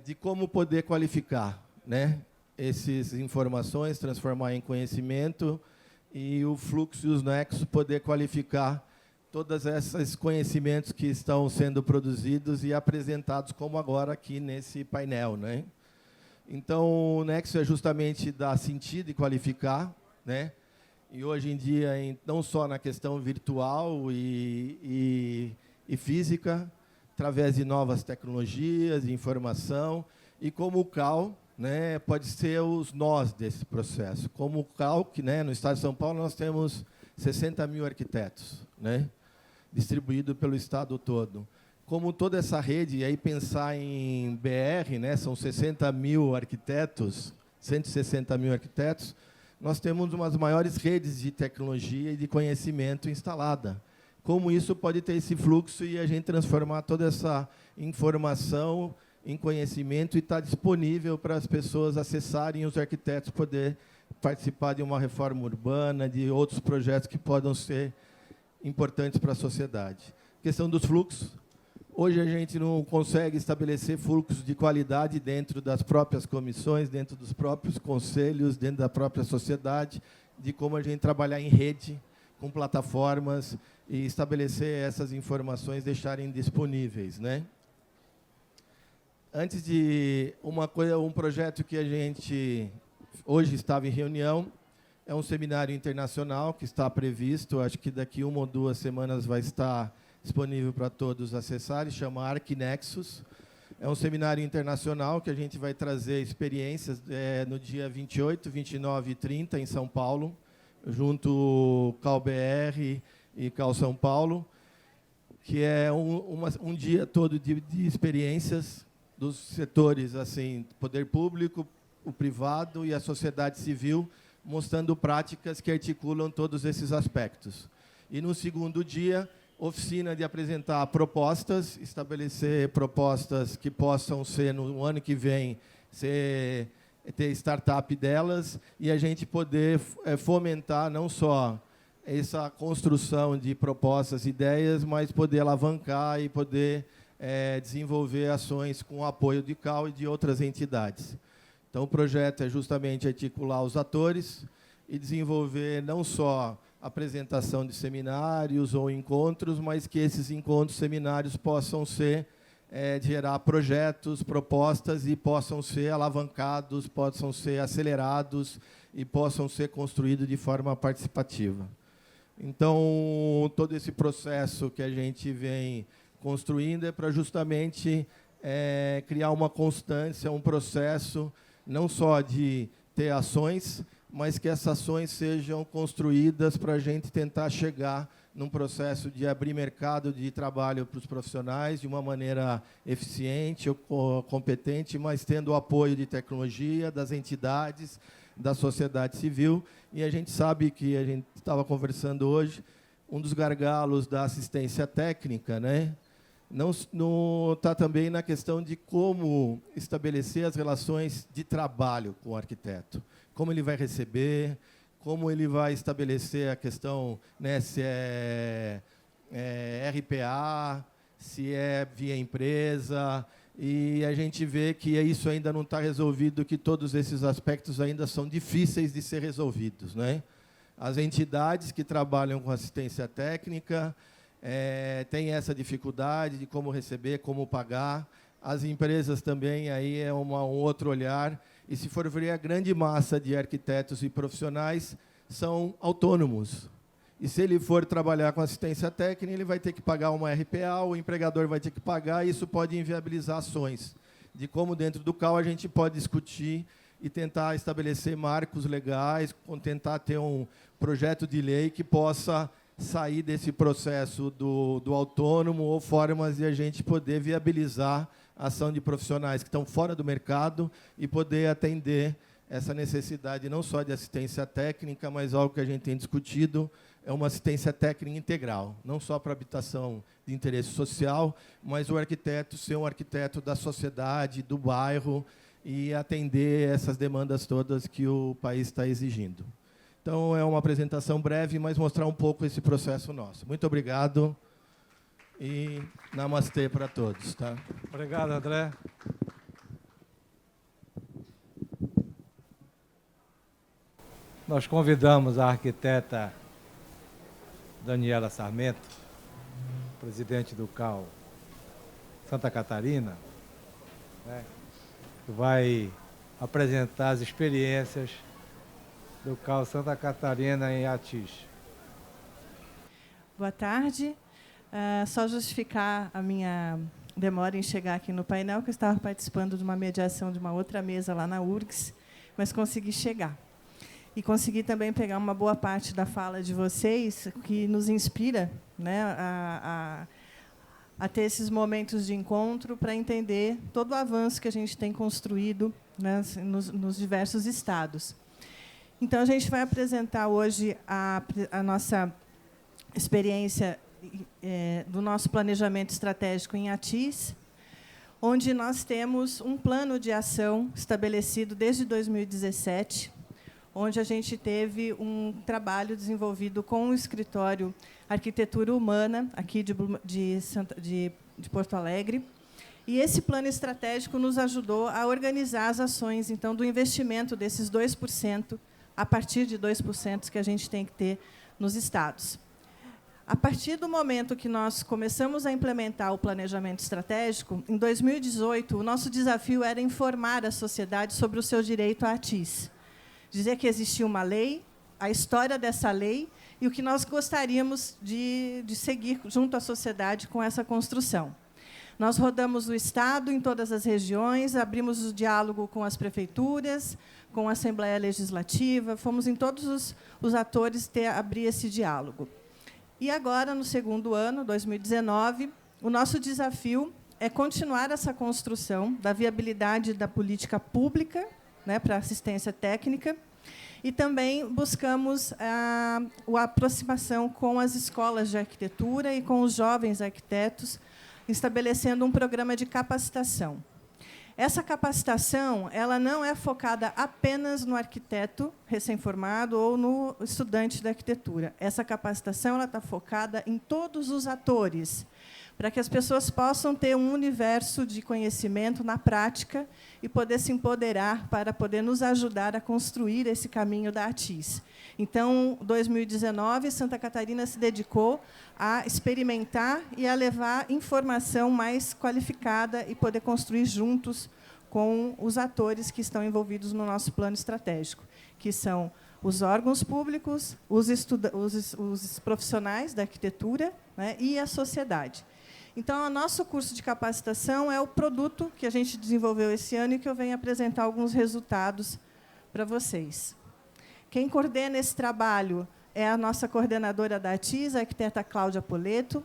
de como poder qualificar, né, essas informações, transformar em conhecimento, e o fluxo e os nexos poder qualificar todos esses conhecimentos que estão sendo produzidos e apresentados, como agora aqui nesse painel. Né? Então, o nexo é justamente dar sentido e qualificar, né? E hoje em dia, não só na questão virtual e física, através de novas tecnologias, de informação, e como o CAU, né, pode ser os nós desse processo. Como o CAU, que, né, no Estado de São Paulo nós temos 60 mil arquitetos, né, distribuído pelo Estado todo. Como toda essa rede, e aí pensar em BR, né, são 60 mil arquitetos, 160 mil arquitetos, nós temos uma das maiores redes de tecnologia e de conhecimento instalada. Como isso pode ter esse fluxo e a gente transformar toda essa informação em conhecimento e estar disponível para as pessoas acessarem e os arquitetos poder participar de uma reforma urbana, de outros projetos que podem ser importantes para a sociedade. Questão dos fluxos. Hoje a gente não consegue estabelecer fluxos de qualidade dentro das próprias comissões, dentro dos próprios conselhos, dentro da própria sociedade, de como a gente trabalhar em rede, com plataformas, e estabelecer essas informações, deixarem disponíveis, né? Antes de um projeto que a gente hoje estava em reunião, é um seminário internacional que está previsto, acho que daqui 1 ou 2 semanas vai estar disponível para todos acessarem, chama ArcNexus. É um seminário internacional que a gente vai trazer experiências no dia 28, 29 e 30 em São Paulo, junto CalBR e Cal São Paulo, que é um dia todo de experiências dos setores, assim, poder público, o privado e a sociedade civil, mostrando práticas que articulam todos esses aspectos. E, no segundo dia, oficina de apresentar propostas, estabelecer propostas que possam ser, no ano que vem, ter startup delas, e a gente poder fomentar não só essa construção de propostas, ideias, mas poder alavancar e poder desenvolver ações com o apoio de CAL e de outras entidades. Então, o projeto é justamente articular os atores e desenvolver não só apresentação de seminários ou encontros, mas que esses encontros, seminários possam gerar projetos, propostas e possam ser alavancados, possam ser acelerados e possam ser construídos de forma participativa. Então, todo esse processo que a gente vem construindo é para justamente criar uma constância, um processo não só de ter ações, mas que essas ações sejam construídas para a gente tentar chegar num processo de abrir mercado de trabalho para os profissionais de uma maneira eficiente, competente, mas tendo o apoio de tecnologia, das entidades, da sociedade civil. E a gente sabe que, a gente estava conversando hoje, um dos gargalos da assistência técnica, né, não está também na questão de como estabelecer as relações de trabalho com o arquiteto. Como ele vai receber, como ele vai estabelecer a questão, né, se é RPA, se é via empresa, e a gente vê que isso ainda não está resolvido, que todos esses aspectos ainda são difíceis de ser resolvidos, né? As entidades que trabalham com assistência técnica têm essa dificuldade de como receber, como pagar. As empresas também, aí é um outro olhar. E, se for ver, a grande massa de arquitetos e profissionais são autônomos. E, se ele for trabalhar com assistência técnica, ele vai ter que pagar uma RPA, o empregador vai ter que pagar, e isso pode inviabilizar ações. De como, dentro do CAL, a gente pode discutir e tentar estabelecer marcos legais, tentar ter um projeto de lei que possa sair desse processo do autônomo, ou formas de a gente poder viabilizar a ação de profissionais que estão fora do mercado e poder atender essa necessidade não só de assistência técnica, mas algo que a gente tem discutido, é uma assistência técnica integral, não só para habitação de interesse social, mas o arquiteto ser um arquiteto da sociedade, do bairro, e atender essas demandas todas que o país está exigindo. Então, é uma apresentação breve, mas mostrar um pouco esse processo nosso. Muito obrigado e namastê para todos. Tá? Obrigado, André. Nós convidamos a arquiteta Daniela Sarmento, presidente do CAL Santa Catarina, né, que vai apresentar as experiências do CAL Santa Catarina em Atis. Boa tarde. Só justificar a minha demora em chegar aqui no painel, que eu estava participando de uma mediação de uma outra mesa lá na URGS, mas consegui chegar. E consegui também pegar uma boa parte da fala de vocês, que nos inspira, né, a ter esses momentos de encontro para entender todo o avanço que a gente tem construído, né, nos diversos estados. Então, a gente vai apresentar hoje a nossa experiência do nosso planejamento estratégico em ATIS, onde nós temos um plano de ação estabelecido desde 2017, onde a gente teve um trabalho desenvolvido com o escritório Arquitetura Humana, aqui de Porto Alegre. E esse plano estratégico nos ajudou a organizar as ações, então, do investimento desses 2%, a partir de 2% que a gente tem que ter nos estados. A partir do momento que nós começamos a implementar o planejamento estratégico, em 2018, o nosso desafio era informar a sociedade sobre o seu direito à ATIS. Dizer que existia uma lei, a história dessa lei e o que nós gostaríamos de seguir junto à sociedade com essa construção. Nós rodamos o Estado em todas as regiões, abrimos o diálogo com as prefeituras, com a Assembleia Legislativa, fomos em todos os atores abrir esse diálogo. E agora, no segundo ano, 2019, o nosso desafio é continuar essa construção da viabilidade da política pública, né, para assistência técnica, e também buscamos a aproximação com as escolas de arquitetura e com os jovens arquitetos, estabelecendo um programa de capacitação. Essa capacitação ela não é focada apenas no arquiteto recém-formado ou no estudante da arquitetura. Essa capacitação ela está focada em todos os atores, para que as pessoas possam ter um universo de conhecimento na prática e poder se empoderar para poder nos ajudar a construir esse caminho da ATIS. Então, em 2019, Santa Catarina se dedicou a experimentar e a levar informação mais qualificada e poder construir juntos com os atores que estão envolvidos no nosso plano estratégico, que são os órgãos públicos, os profissionais da arquitetura, né, e a sociedade. Então, o nosso curso de capacitação é o produto que a gente desenvolveu esse ano e que eu venho apresentar alguns resultados para vocês. Quem coordena esse trabalho é a nossa coordenadora da ATIS, a arquiteta Cláudia Poleto.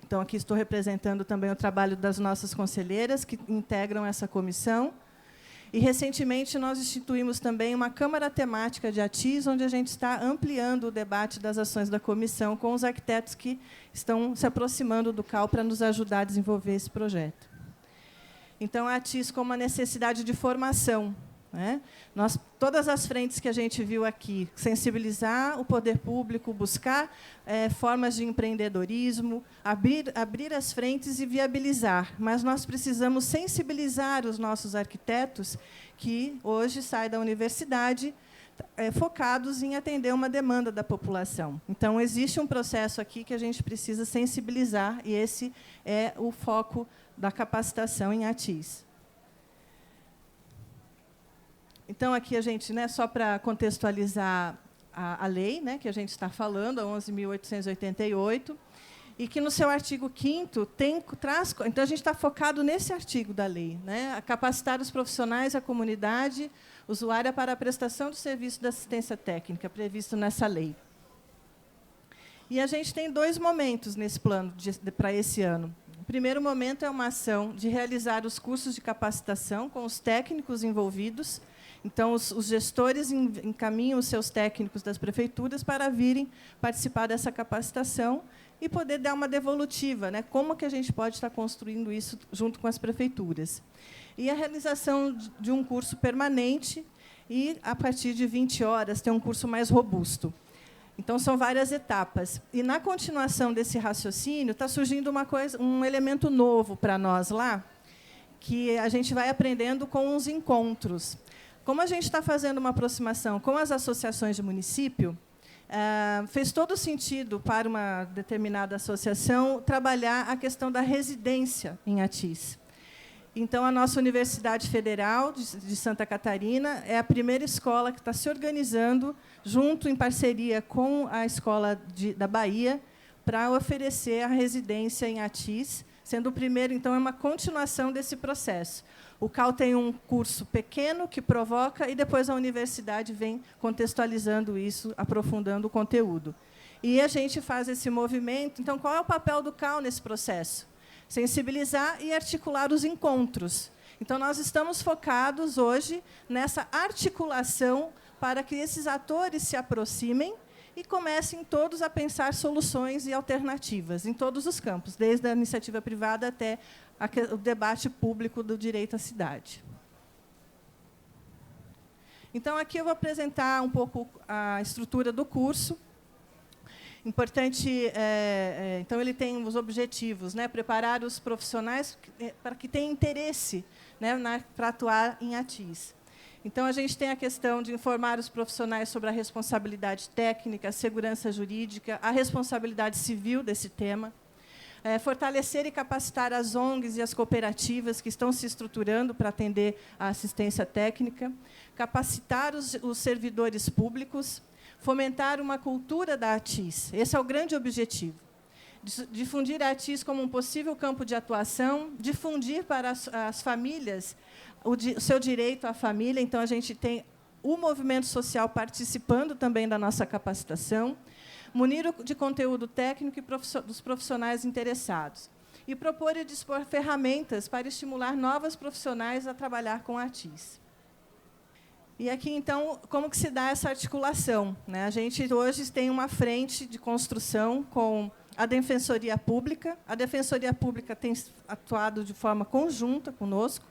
Então, aqui estou representando também o trabalho das nossas conselheiras, que integram essa comissão. E, recentemente, nós instituímos também uma Câmara Temática de ATIS, onde a gente está ampliando o debate das ações da comissão com os arquitetos que estão se aproximando do CAL para nos ajudar a desenvolver esse projeto. Então, a ATIS com uma necessidade de formação, né? Todas as frentes que a gente viu aqui, sensibilizar o poder público, buscar formas de empreendedorismo, abrir as frentes e viabilizar. Mas nós precisamos sensibilizar os nossos arquitetos, que hoje saem da universidade focados em atender uma demanda da população. Então, existe um processo aqui que a gente precisa sensibilizar, e esse é o foco da capacitação em ATIS. Então, aqui a gente, né, só para contextualizar a lei, né, que a gente está falando, a 11.888, e que, no seu artigo 5º, traz... Então, a gente está focado nesse artigo da lei, né, a capacitar os profissionais, a comunidade usuária para a prestação do serviço de assistência técnica, previsto nessa lei. E a gente tem 2 momentos nesse plano para esse ano. O primeiro momento é uma ação de realizar os cursos de capacitação com os técnicos envolvidos. Então, os gestores encaminham os seus técnicos das prefeituras para virem participar dessa capacitação e poder dar uma devolutiva, né? Como que a gente pode estar construindo isso junto com as prefeituras. E a realização de um curso permanente e, a partir de 20 horas, ter um curso mais robusto. Então, são várias etapas. E, na continuação desse raciocínio, está surgindo um elemento novo para nós lá, que a gente vai aprendendo com os encontros. Como a gente está fazendo uma aproximação com as associações de município, fez todo sentido para uma determinada associação trabalhar a questão da residência em ATIS. Então, a nossa Universidade Federal de Santa Catarina é a primeira escola que está se organizando, junto, em parceria com a Escola da Bahia, para oferecer a residência em ATIS, sendo o primeiro, então, é uma continuação desse processo. O CAL tem um curso pequeno que provoca, e depois a universidade vem contextualizando isso, aprofundando o conteúdo. E a gente faz esse movimento. Então, qual é o papel do CAL nesse processo? Sensibilizar e articular os encontros. Então, nós estamos focados hoje nessa articulação para que esses atores se aproximem e comecem todos a pensar soluções e alternativas em todos os campos, desde a iniciativa privada até o debate público do direito à cidade. Então, aqui eu vou apresentar um pouco a estrutura do curso. Importante, então, ele tem os objetivos, né, preparar os profissionais para que tenham interesse, né, para atuar em ATIS. Então, a gente tem a questão de informar os profissionais sobre a responsabilidade técnica, a segurança jurídica, a responsabilidade civil desse tema, fortalecer e capacitar as ONGs e as cooperativas que estão se estruturando para atender a assistência técnica, capacitar os servidores públicos, fomentar uma cultura da ATIS. Esse é o grande objetivo. Difundir a ATIS como um possível campo de atuação, difundir para as famílias o seu direito à família. Então, a gente tem o movimento social participando também da nossa capacitação, munir de conteúdo técnico dos profissionais interessados e propor e dispor ferramentas para estimular novos profissionais a trabalhar com a ATIS. E aqui, então, como que se dá essa articulação, né? A gente hoje tem uma frente de construção com a Defensoria Pública. A Defensoria Pública tem atuado de forma conjunta conosco,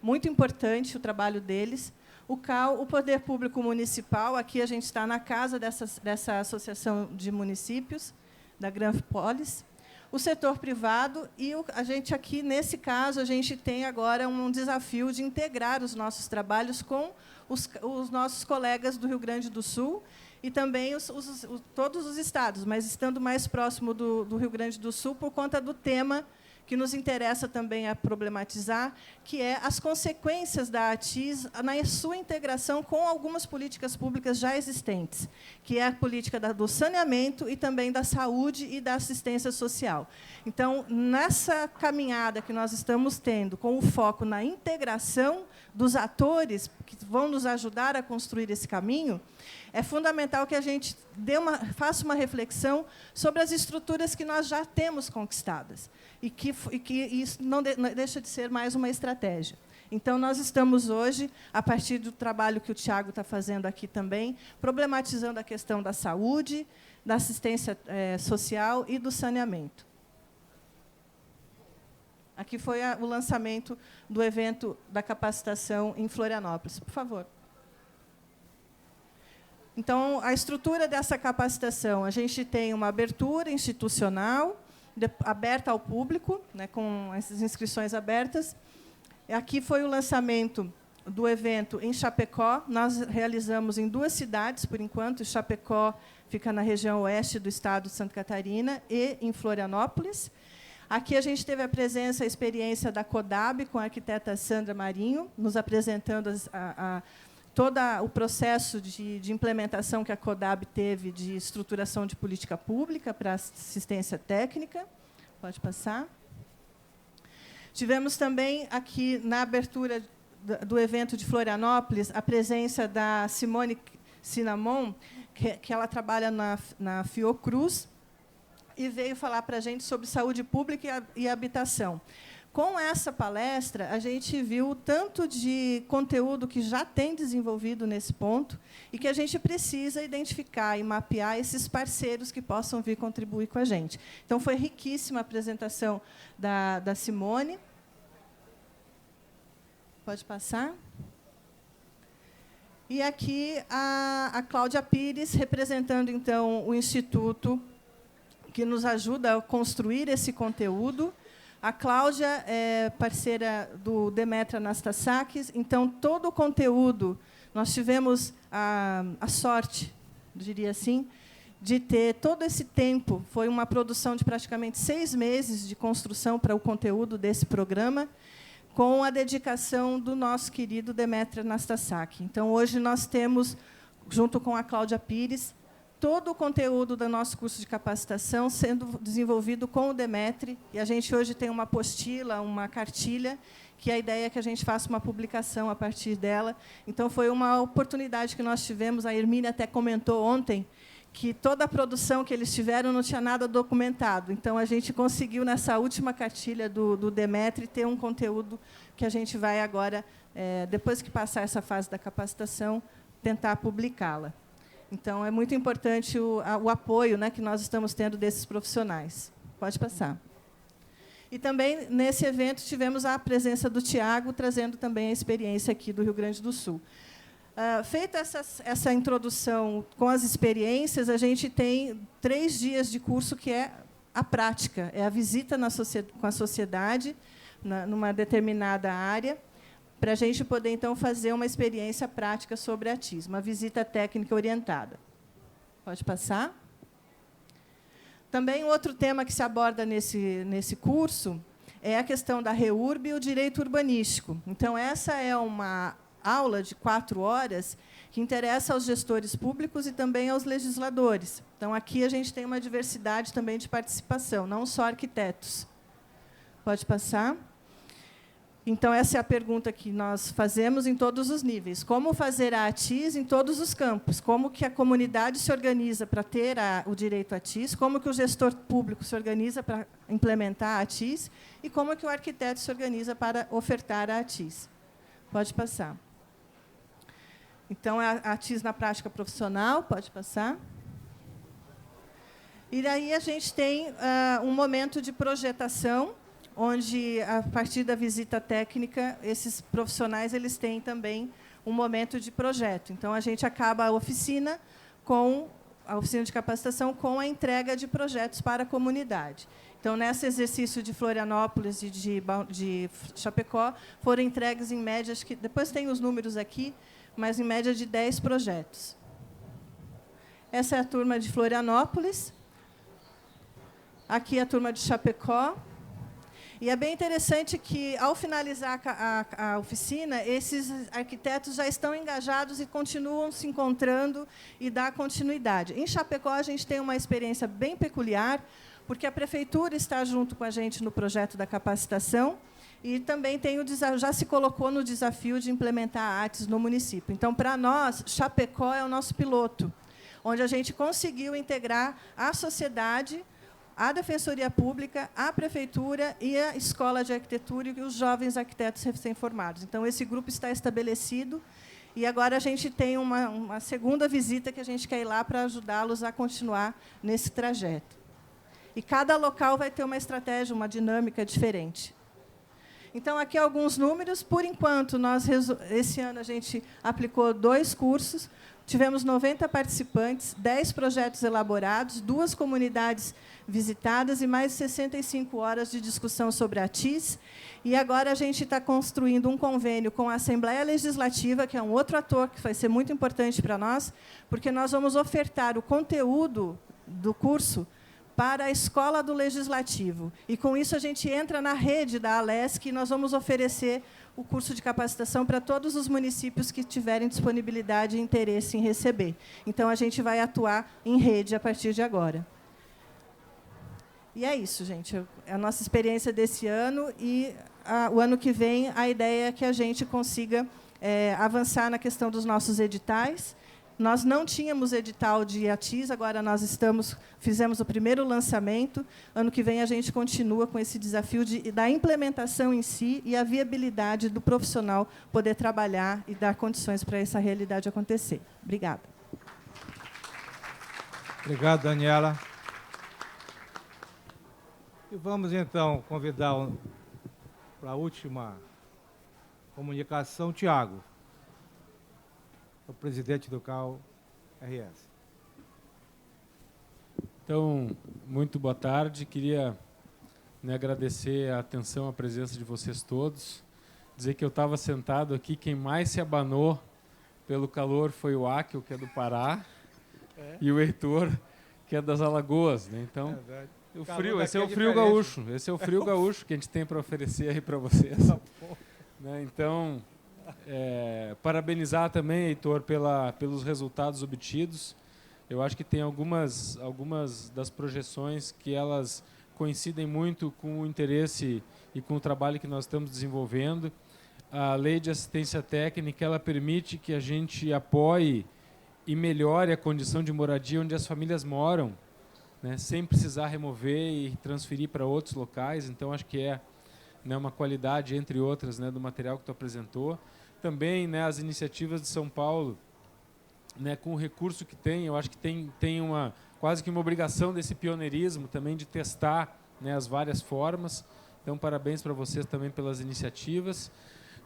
muito importante o trabalho deles. O CAL, o Poder Público Municipal, aqui a gente está na casa dessa Associação de Municípios, da Granpolis, o setor privado, e a gente aqui, nesse caso, a gente tem agora um desafio de integrar os nossos trabalhos com os nossos colegas do Rio Grande do Sul e também todos os estados, mas estando mais próximo do Rio Grande do Sul por conta do tema que nos interessa também a problematizar, que é as consequências da ATIS na sua integração com algumas políticas públicas já existentes, que é a política do saneamento e também da saúde e da assistência social. Então, nessa caminhada que nós estamos tendo, com o foco na integração dos atores que vão nos ajudar a construir esse caminho, é fundamental que a gente faça uma reflexão sobre as estruturas que nós já temos conquistadas e que isso não deixa de ser mais uma estratégia. Então, nós estamos hoje, a partir do trabalho que o Tiago está fazendo aqui também, problematizando a questão da saúde, da assistência social e do saneamento. Aqui foi o lançamento do evento da capacitação em Florianópolis. Por favor. Então, a estrutura dessa capacitação, a gente tem uma abertura institucional, aberta ao público, né, com essas inscrições abertas. Aqui foi o lançamento do evento em Chapecó. Nós realizamos em 2 cidades, por enquanto. Chapecó fica na região oeste do estado de Santa Catarina e em Florianópolis. Aqui a gente teve a presença, a experiência da CODAB, com a arquiteta Sandra Marinho, nos apresentando todo o processo de implementação que a CODAB teve de estruturação de política pública para assistência técnica. Pode passar. Tivemos também, aqui, na abertura do evento de Florianópolis, a presença da Simone Cinnamon, que ela trabalha na Fiocruz, e veio falar para a gente sobre saúde pública e habitação. Com essa palestra, a gente viu o tanto de conteúdo que já tem desenvolvido nesse ponto e que a gente precisa identificar e mapear esses parceiros que possam vir contribuir com a gente. Então, foi riquíssima a apresentação da Simone. Pode passar. E aqui a Cláudia Pires, representando, então, o Instituto que nos ajuda a construir esse conteúdo. A Cláudia é parceira do Demetra Anastasakis, então, todo o conteúdo, nós tivemos a sorte, diria assim, de ter todo esse tempo, foi uma produção de praticamente 6 meses de construção para o conteúdo desse programa, com a dedicação do nosso querido Demetra Anastasakis. Então, hoje nós temos, junto com a Cláudia Pires, todo o conteúdo do nosso curso de capacitação sendo desenvolvido com o Demetri, e a gente hoje tem uma apostila, uma cartilha, que a ideia é que a gente faça uma publicação a partir dela. Então, foi uma oportunidade que nós tivemos, a Hermínia até comentou ontem, que toda a produção que eles tiveram não tinha nada documentado. Então, a gente conseguiu, nessa última cartilha do DEMETRE, ter um conteúdo que a gente vai agora, depois que passar essa fase da capacitação, tentar publicá-la. Então, é muito importante o apoio, né, que nós estamos tendo desses profissionais. Pode passar. E também, nesse evento, tivemos a presença do Tiago, trazendo também a experiência aqui do Rio Grande do Sul. Feita essa introdução com as experiências, a gente tem 3 dias de curso, que é a prática, é a visita com a sociedade, numa determinada área, para a gente poder, então, fazer uma experiência prática sobre a ATIS, uma visita técnica orientada. Pode passar? Também, outro tema que se aborda nesse curso é a questão da REURB e o direito urbanístico. Então, essa é uma aula de 4 horas que interessa aos gestores públicos e também aos legisladores. Então, aqui a gente tem uma diversidade também de participação, não só arquitetos. Pode passar? Então, essa é a pergunta que nós fazemos em todos os níveis. Como fazer a ATIS em todos os campos? Como que a comunidade se organiza para ter o direito à ATIS? Como que o gestor público se organiza para implementar a ATIS? E como que o arquiteto se organiza para ofertar a ATIS? Pode passar. Então, a ATIS na prática profissional. Pode passar. E daí a gente tem um momento de projetação, onde, a partir da visita técnica, esses profissionais eles têm também um momento de projeto. Então, a gente acaba a oficina de capacitação com a entrega de projetos para a comunidade. Então, nesse exercício de Florianópolis e de Chapecó, foram entregues, em média, acho que depois tem os números aqui, mas em média de 10 projetos. Essa é a turma de Florianópolis. Aqui a turma de Chapecó. E é bem interessante que, ao finalizar a oficina, esses arquitetos já estão engajados e continuam se encontrando e dá continuidade. Em Chapecó, a gente tem uma experiência bem peculiar, porque a prefeitura está junto com a gente no projeto da capacitação e também já se colocou no desafio de implementar a ATIS no município. Então, para nós, Chapecó é o nosso piloto, onde a gente conseguiu integrar a sociedade, a Defensoria Pública, a Prefeitura e a Escola de Arquitetura e os jovens arquitetos recém-formados. Então, esse grupo está estabelecido e agora a gente tem uma segunda visita que a gente quer ir lá para ajudá-los a continuar nesse trajeto. E cada local vai ter uma estratégia, uma dinâmica diferente. Então, aqui alguns números. Por enquanto, esse ano a gente aplicou 2 cursos, tivemos 90 participantes, 10 projetos elaborados, 2 comunidades visitadas e mais de 65 horas de discussão sobre a ATIS. E agora a gente está construindo um convênio com a Assembleia Legislativa, que é um outro ator que vai ser muito importante para nós, porque nós vamos ofertar o conteúdo do curso para a Escola do Legislativo. E, com isso, a gente entra na rede da ALESC e nós vamos oferecer o curso de capacitação para todos os municípios que tiverem disponibilidade e interesse em receber. Então, a gente vai atuar em rede a partir de agora. E é isso, gente. É a nossa experiência desse ano e, o ano que vem, a ideia é que a gente consiga avançar na questão dos nossos editais. Nós não tínhamos edital de ATIS, agora nós fizemos o primeiro lançamento. Ano que vem, a gente continua com esse desafio da implementação em si e a viabilidade do profissional poder trabalhar e dar condições para essa realidade acontecer. Obrigada. Obrigado, Daniela. E vamos, então, convidar para a última comunicação, Tiago, o presidente do CAL-RS. Então, muito boa tarde. Queria agradecer a atenção, a presença de vocês todos. Dizer que eu estava sentado aqui, quem mais se abanou pelo calor foi o Áquil, que é do Pará, e o Heitor, que é das Alagoas. Né? Então, o frio, esse é o frio gaúcho. Esse é o frio gaúcho que a gente tem para oferecer aí para vocês. Né? Então, parabenizar também, Heitor, pelos resultados obtidos. Eu acho que tem algumas das projeções que elas coincidem muito com o interesse e com o trabalho que nós estamos desenvolvendo. A lei de assistência técnica, ela permite que a gente apoie e melhore a condição de moradia onde as famílias moram, né, sem precisar remover e transferir para outros locais. Então, acho que é, né, uma qualidade, entre outras, né, do material que tu apresentou. Também, né, as iniciativas de São Paulo, né, com o recurso que tem, eu acho que tem quase que uma obrigação desse pioneirismo também de testar, né, as várias formas. Então, parabéns para vocês também pelas iniciativas.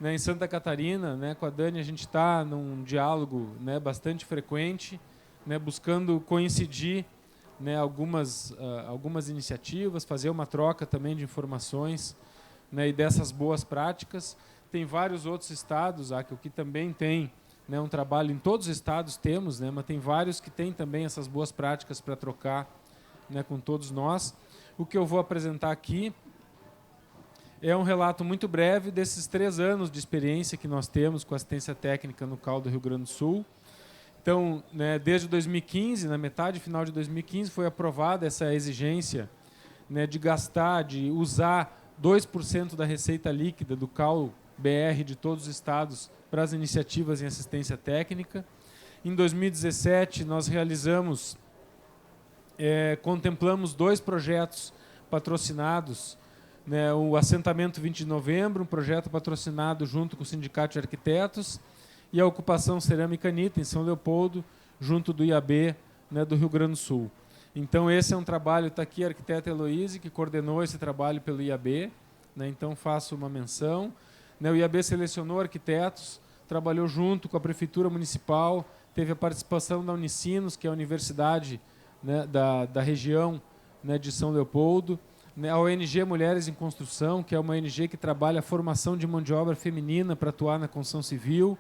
Né, em Santa Catarina, né, com a Dani, a gente está num diálogo, né, bastante frequente, né, buscando coincidir, né, algumas iniciativas, fazer uma troca também de informações, né, e dessas boas práticas. Tem vários outros estados, que também tem, né, um trabalho, em todos os estados temos, né, mas tem vários que têm também essas boas práticas para trocar, né, com todos nós. O que eu vou apresentar aqui é um relato muito breve desses 3 anos de experiência que nós temos com assistência técnica no CAL do Rio Grande do Sul. Então, né, desde 2015, na metade final de 2015, foi aprovada essa exigência, né, de usar 2% da receita líquida do CAL BR de todos os estados para as iniciativas em assistência técnica. Em 2017, nós contemplamos 2 projetos patrocinados, né, o Assentamento 20 de Novembro, um projeto patrocinado junto com o Sindicato de Arquitetos, e a Ocupação Cerâmica Anitta, em São Leopoldo, junto do IAB, né, do Rio Grande do Sul. Então, esse é um trabalho, está aqui a arquiteta Heloíse, que coordenou esse trabalho pelo IAB, né, então faço uma menção. Né, o IAB selecionou arquitetos, trabalhou junto com a Prefeitura Municipal, teve a participação da Unicinos, que é a universidade, né, da região, né, de São Leopoldo, né, a ONG Mulheres em Construção, que é uma ONG que trabalha a formação de mão de obra feminina para atuar na construção civil,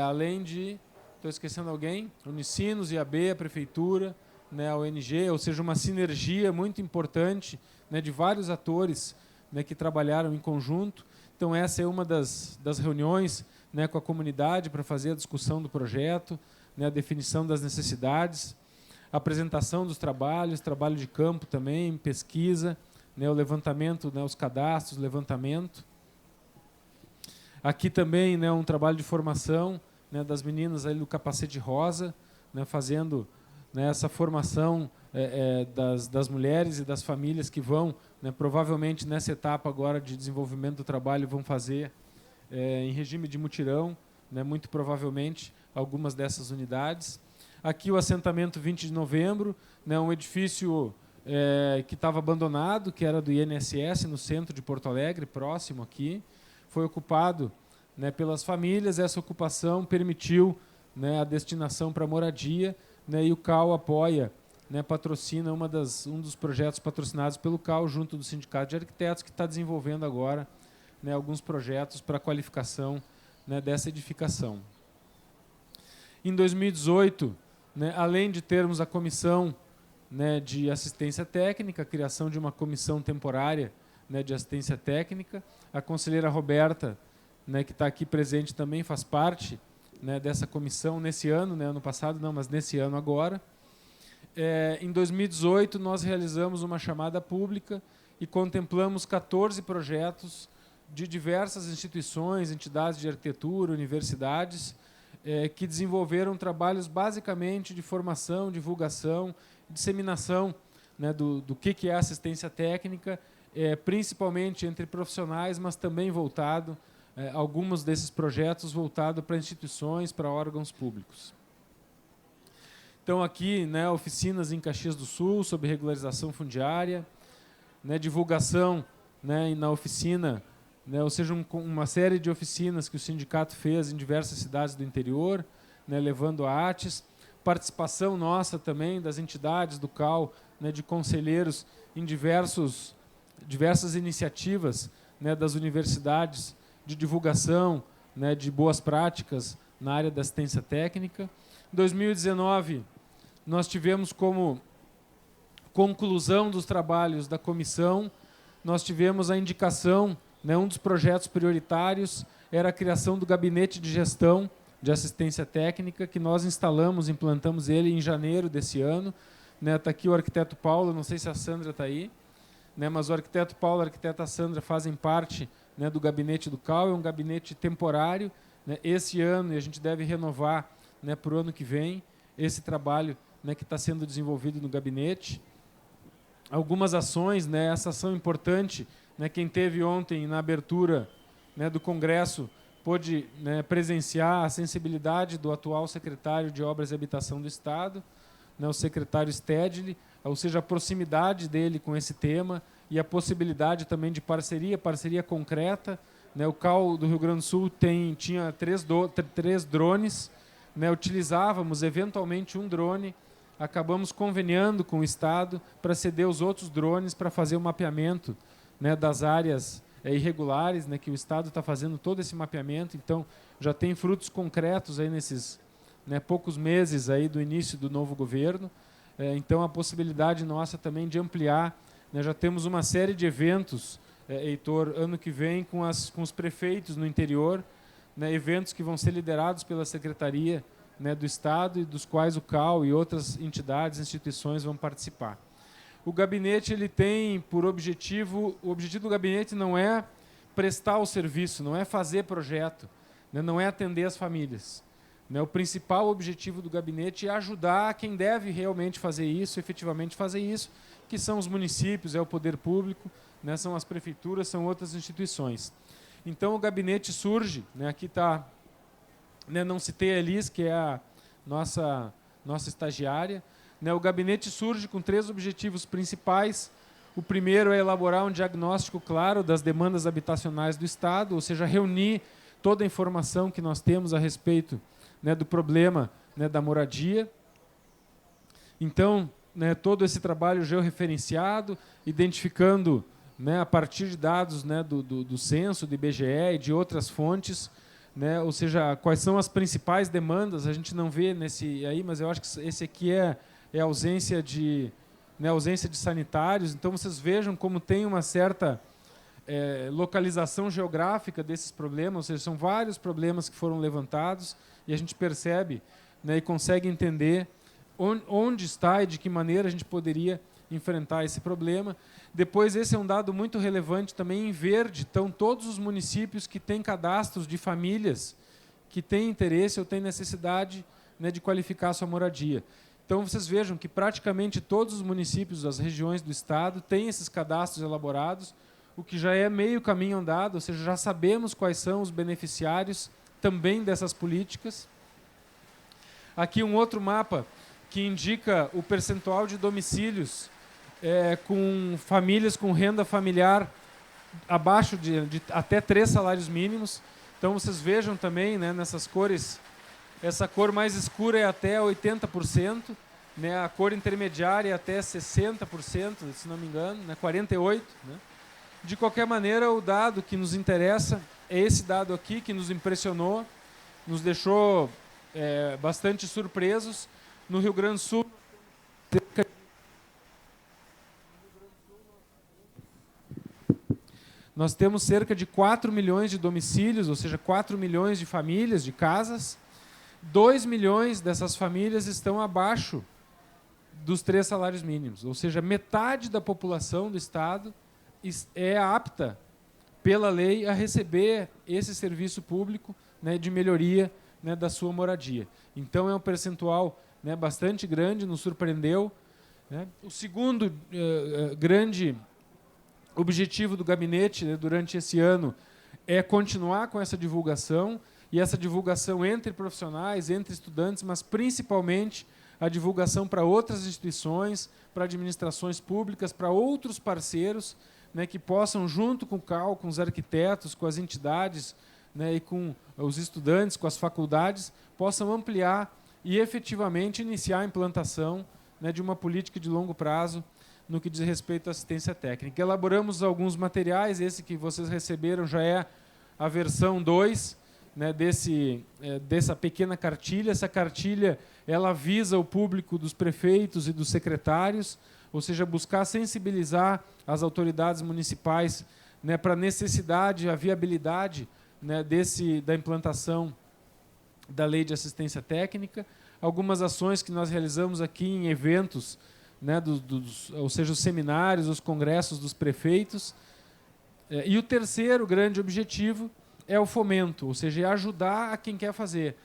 além de, estou esquecendo alguém, Unicinos, IAB, a Prefeitura, né, a ONG, ou seja, uma sinergia muito importante, né, de vários atores, né, que trabalharam em conjunto. Então, essa é uma das reuniões, né, com a comunidade para fazer a discussão do projeto, né, a definição das necessidades, a apresentação dos trabalhos, trabalho de campo também, pesquisa, né, o levantamento, né, os cadastros, levantamento. Aqui também, né, um trabalho de formação, né, das meninas ali do capacete rosa, né, fazendo, né, essa formação das mulheres e das famílias que vão, né, provavelmente nessa etapa agora de desenvolvimento do trabalho, vão fazer em regime de mutirão, né, muito provavelmente algumas dessas unidades. Aqui o Assentamento 20 de Novembro, né, um edifício que estava abandonado, que era do INSS, no centro de Porto Alegre, próximo aqui. Foi ocupado, né, pelas famílias. Essa ocupação permitiu, né, a destinação para moradia, né, e o CAL apoia, né, patrocina um dos projetos patrocinados pelo CAL, junto do Sindicato de Arquitetos, que está desenvolvendo agora, né, alguns projetos para a qualificação, né, dessa edificação. Em 2018, né, além de termos a comissão, né, de assistência técnica, a criação de uma comissão temporária, né, de assistência técnica, a conselheira Roberta, né, que está aqui presente também, faz parte, né, dessa comissão nesse ano, né, ano passado não, mas nesse ano agora. Em 2018, nós realizamos uma chamada pública e contemplamos 14 projetos de diversas instituições, entidades de arquitetura, universidades, que desenvolveram trabalhos basicamente de formação, divulgação, disseminação, né, do que é assistência técnica, principalmente entre profissionais, mas também voltado, alguns desses projetos voltados para instituições, para órgãos públicos. Então, aqui, né, oficinas em Caxias do Sul sobre regularização fundiária, né, divulgação, né, na oficina, né, ou seja, uma série de oficinas que o sindicato fez em diversas cidades do interior, né, levando a ATES, participação nossa também das entidades do CAL, né, de conselheiros em diversas iniciativas, né, das universidades de divulgação, né, de boas práticas na área da assistência técnica. Em 2019, nós tivemos como conclusão dos trabalhos da comissão, nós tivemos a indicação, né, um dos projetos prioritários era a criação do gabinete de gestão de assistência técnica, que nós implantamos ele em janeiro desse ano. Está aqui o arquiteto Paulo, não sei se a Sandra está aí, né, mas o arquiteto Paulo e a arquiteta Sandra fazem parte, né, do gabinete do CAL, é um gabinete temporário, né, esse ano, e a gente deve renovar, né, para o ano que vem, esse trabalho, né, que está sendo desenvolvido no gabinete. Algumas ações, né, essa ação importante, né, quem teve ontem na abertura, né, do Congresso pôde, né, presenciar a sensibilidade do atual secretário de Obras e Habitação do Estado, né, o secretário Stedley, ou seja, a proximidade dele com esse tema e a possibilidade também de parceria concreta. Né, o CAL do Rio Grande do Sul tinha três drones, né, utilizávamos eventualmente um drone, acabamos conveniando com o Estado para ceder os outros drones para fazer o mapeamento, né, das áreas irregulares, né, que o Estado está fazendo todo esse mapeamento, então já tem frutos concretos aí nesses, né, poucos meses aí do início do novo governo. Então a possibilidade nossa também de ampliar, né, já temos uma série de eventos, Heitor, ano que vem com os prefeitos no interior, né, eventos que vão ser liderados pela Secretaria, né, do Estado e dos quais o CAL e outras entidades, instituições vão participar. O gabinete ele tem por objetivo, o objetivo do gabinete não é prestar o serviço, não é fazer projeto, né, não é atender as famílias. Né, o principal objetivo do gabinete é ajudar quem deve realmente fazer isso, efetivamente fazer isso, que são os municípios, é o poder público, né, são as prefeituras, são outras instituições. Então o gabinete surge, né, aqui está, né, não citei a Elis, que é a nossa estagiária, né, o gabinete surge com 3 objetivos principais. O primeiro é elaborar um diagnóstico claro das demandas habitacionais do Estado, ou seja, reunir toda a informação que nós temos a respeito, né, do problema, né, da moradia. Então, né, todo esse trabalho georreferenciado, identificando, né, a partir de dados, né, do censo, do IBGE e de outras fontes, né, ou seja, quais são as principais demandas. A gente não vê nesse aí, mas eu acho que esse aqui é a ausência de, né, ausência de sanitários. Então vocês vejam como tem uma certa localização geográfica desses problemas, ou seja, são vários problemas que foram levantados e a gente percebe, né, e consegue entender onde está e de que maneira a gente poderia enfrentar esse problema. Depois, esse é um dado muito relevante também, em verde estão todos os municípios que têm cadastros de famílias que têm interesse ou têm necessidade, né, de qualificar a sua moradia. Então, vocês vejam que praticamente todos os municípios das regiões do Estado têm esses cadastros elaborados, o que já é meio caminho andado, ou seja, já sabemos quais são os beneficiários também dessas políticas. Aqui um outro mapa que indica o percentual de domicílios com famílias com renda familiar abaixo de até 3 salários mínimos. Então, vocês vejam também, né, nessas cores, essa cor mais escura é até 80%, né, a cor intermediária é até 60%, se não me engano, né, 48%. Né. De qualquer maneira, o dado que nos interessa é esse dado aqui, que nos impressionou, nos deixou bastante surpresos. No Rio Grande do Sul, nós temos cerca de 4 milhões de domicílios, ou seja, 4 milhões de famílias, de casas. 2 milhões dessas famílias estão abaixo dos 3 salários mínimos, ou seja, metade da população do Estado é apta, pela lei, a receber esse serviço público, né, de melhoria, né, da sua moradia. Então, é um percentual, né, bastante grande, nos surpreendeu. Né. O segundo grande objetivo do gabinete, né, durante esse ano é continuar com essa divulgação, e essa divulgação entre profissionais, entre estudantes, mas principalmente a divulgação para outras instituições, para administrações públicas, para outros parceiros, né, que possam, junto com o CAL, com os arquitetos, com as entidades, né, e com os estudantes, com as faculdades, possam ampliar e efetivamente iniciar a implantação, né, de uma política de longo prazo no que diz respeito à assistência técnica. Elaboramos alguns materiais, esse que vocês receberam já é a versão 2, né, dessa pequena cartilha. Essa cartilha ela visa o público dos prefeitos e dos secretários, ou seja, buscar sensibilizar as autoridades municipais, né, para a necessidade, a viabilidade, né, da implantação da Lei de Assistência Técnica. Algumas ações que nós realizamos aqui em eventos, né, ou seja, os seminários, os congressos dos prefeitos. E o terceiro grande objetivo é o fomento, ou seja, é ajudar a quem quer fazer.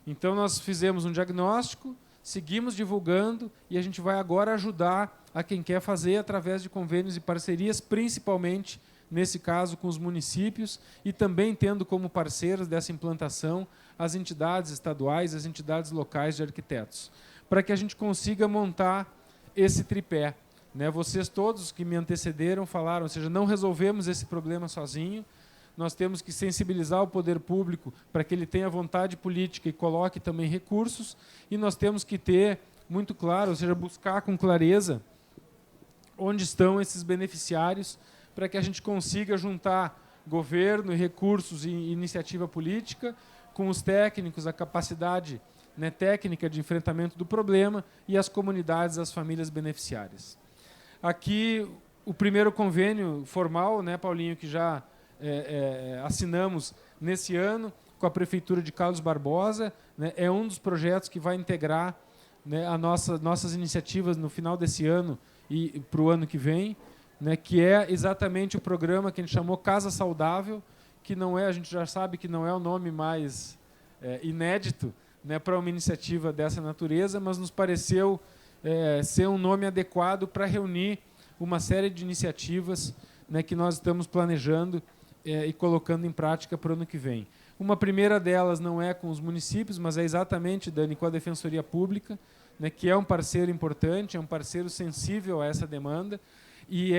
Então, nós fizemos um diagnóstico, seguimos divulgando e a gente vai agora ajudar a quem quer fazer através de convênios e parcerias, principalmente, nesse caso, com os municípios e também tendo como parceiros dessa implantação as entidades estaduais, as entidades locais de arquitetos, para que a gente consiga montar esse tripé. Né? Vocês todos que me antecederam falaram, ou seja, não resolvemos esse problema sozinho, nós temos que sensibilizar o poder público para que ele tenha vontade política e coloque também recursos, e nós temos que ter muito claro, ou seja, buscar com clareza onde estão esses beneficiários para que a gente consiga juntar governo, recursos e iniciativa política com os técnicos, a capacidade, né, técnica de enfrentamento do problema e as comunidades, as famílias beneficiárias. Aqui, o primeiro convênio formal, né, Paulinho, que já assinamos nesse ano com a Prefeitura de Carlos Barbosa, né, é um dos projetos que vai integrar, né, nossas iniciativas no final desse ano e para o ano que vem, né, que é exatamente o programa que a gente chamou Casa Saudável, que não é, a gente já sabe que não é o nome mais inédito, né, para uma iniciativa dessa natureza, mas nos pareceu ser um nome adequado para reunir uma série de iniciativas, né, que nós estamos planejando e colocando em prática para o ano que vem. Uma primeira delas não é com os municípios, mas é exatamente, Dani, com a Defensoria Pública, né, que é um parceiro importante, é um parceiro sensível a essa demanda, e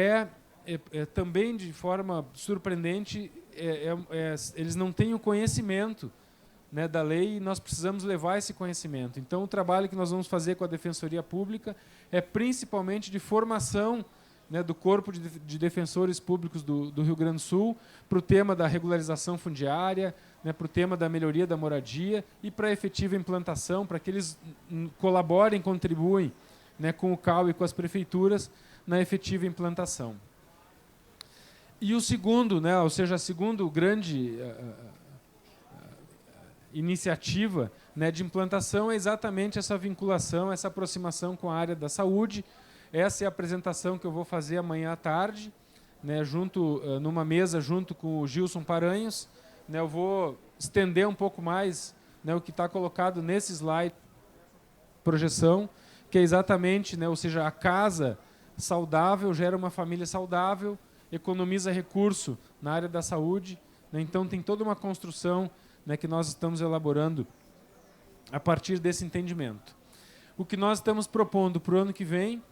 também, de forma surpreendente, eles não têm o conhecimento, né, da lei, e nós precisamos levar esse conhecimento. Então, o trabalho que nós vamos fazer com a Defensoria Pública é principalmente de formação, né, do Corpo de Defensores Públicos do Rio Grande do Sul para o tema da regularização fundiária, né, para o tema da melhoria da moradia e para a efetiva implantação, para que eles colaborem, contribuem, né, com o CAU e com as prefeituras na efetiva implantação. E o segundo, né, ou seja, a segunda grande iniciativa, né, de implantação é exatamente essa vinculação, essa aproximação com a área da saúde. Essa é a apresentação que eu vou fazer amanhã à tarde, né, numa mesa junto com o Gilson Paranhos. Né, eu vou estender um pouco mais, né, o que está colocado nesse slide, projeção, que é exatamente, né, ou seja, a casa saudável gera uma família saudável, economiza recurso na área da saúde. Né, então, tem toda uma construção, né, que nós estamos elaborando a partir desse entendimento. O que nós estamos propondo para o ano que vem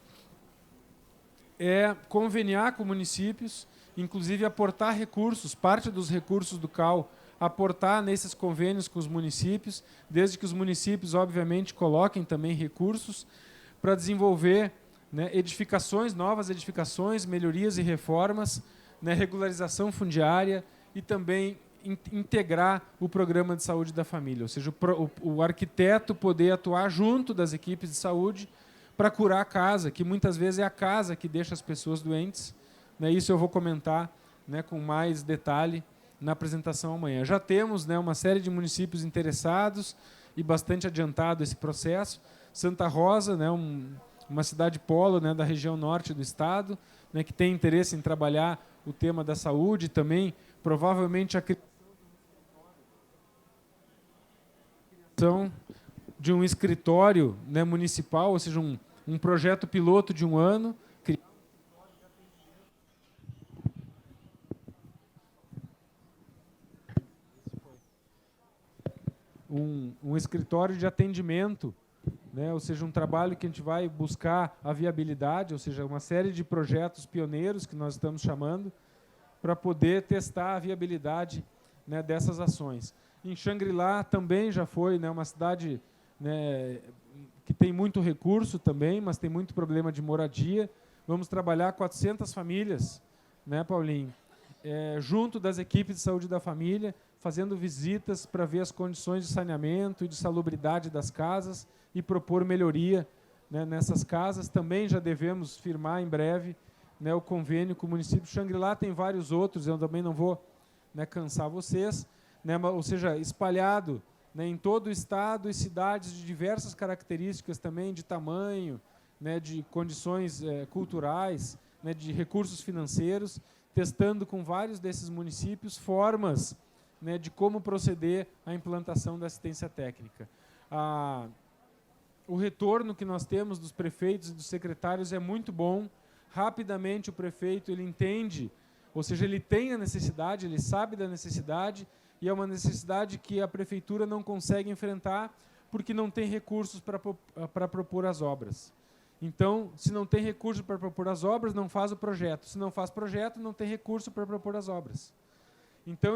é conveniar com municípios, inclusive aportar recursos, parte dos recursos do CAU, aportar nesses convênios com os municípios, desde que os municípios, obviamente, coloquem também recursos para desenvolver, né, edificações, novas edificações, melhorias e reformas, né, regularização fundiária e também integrar o programa de saúde da família, ou seja, o arquiteto poder atuar junto das equipes de saúde para curar a casa, que muitas vezes é a casa que deixa as pessoas doentes. Né, isso eu vou comentar, né, com mais detalhe na apresentação amanhã. Já temos, né, uma série de municípios interessados e bastante adiantado esse processo. Santa Rosa, né, uma cidade polo, né, da região norte do estado, né, que tem interesse em trabalhar o tema da saúde, também provavelmente a criação de um escritório, né, municipal, ou seja, um projeto piloto de um ano, um escritório de atendimento, né, ou seja, um trabalho que a gente vai buscar a viabilidade, ou seja, uma série de projetos pioneiros que nós estamos chamando para poder testar a viabilidade, né, dessas ações. Em Xangri-Lá também já foi, né, uma cidade, né, que tem muito recurso também, mas tem muito problema de moradia. Vamos trabalhar 400 famílias, né, Paulinho, junto das equipes de saúde da família, fazendo visitas para ver as condições de saneamento e de salubridade das casas e propor melhoria, né, nessas casas. Também já devemos firmar em breve, né, o convênio com o município de Xangri-Lá. Tem vários outros, eu também não vou, né, cansar vocês, né, ou seja, espalhado, né, em todo o estado e cidades de diversas características também, de tamanho, né, de condições culturais, né, de recursos financeiros, testando com vários desses municípios formas, né, de como proceder à implantação da assistência técnica. o retorno que nós temos dos prefeitos e dos secretários é muito bom. Rapidamente o prefeito ele entende, ou seja, ele tem a necessidade, ele sabe da necessidade, e é uma necessidade que a prefeitura não consegue enfrentar porque não tem recursos para propor as obras. Então, se não tem recurso para propor as obras, não faz o projeto. Se não faz projeto, não tem recurso para propor as obras. Então,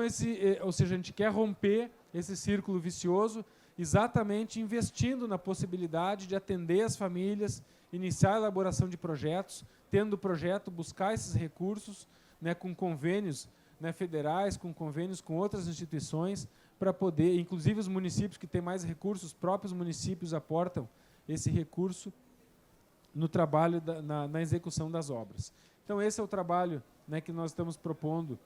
ou seja, a gente quer romper esse círculo vicioso exatamente investindo na possibilidade de atender as famílias, iniciar a elaboração de projetos, tendo o projeto, buscar esses recursos, né, com convênios, né, federais, com convênios com outras instituições, para poder, inclusive os municípios que têm mais recursos, os próprios municípios aportam esse recurso no trabalho, na execução das obras. Então, esse é o trabalho, né, que nós estamos propondo,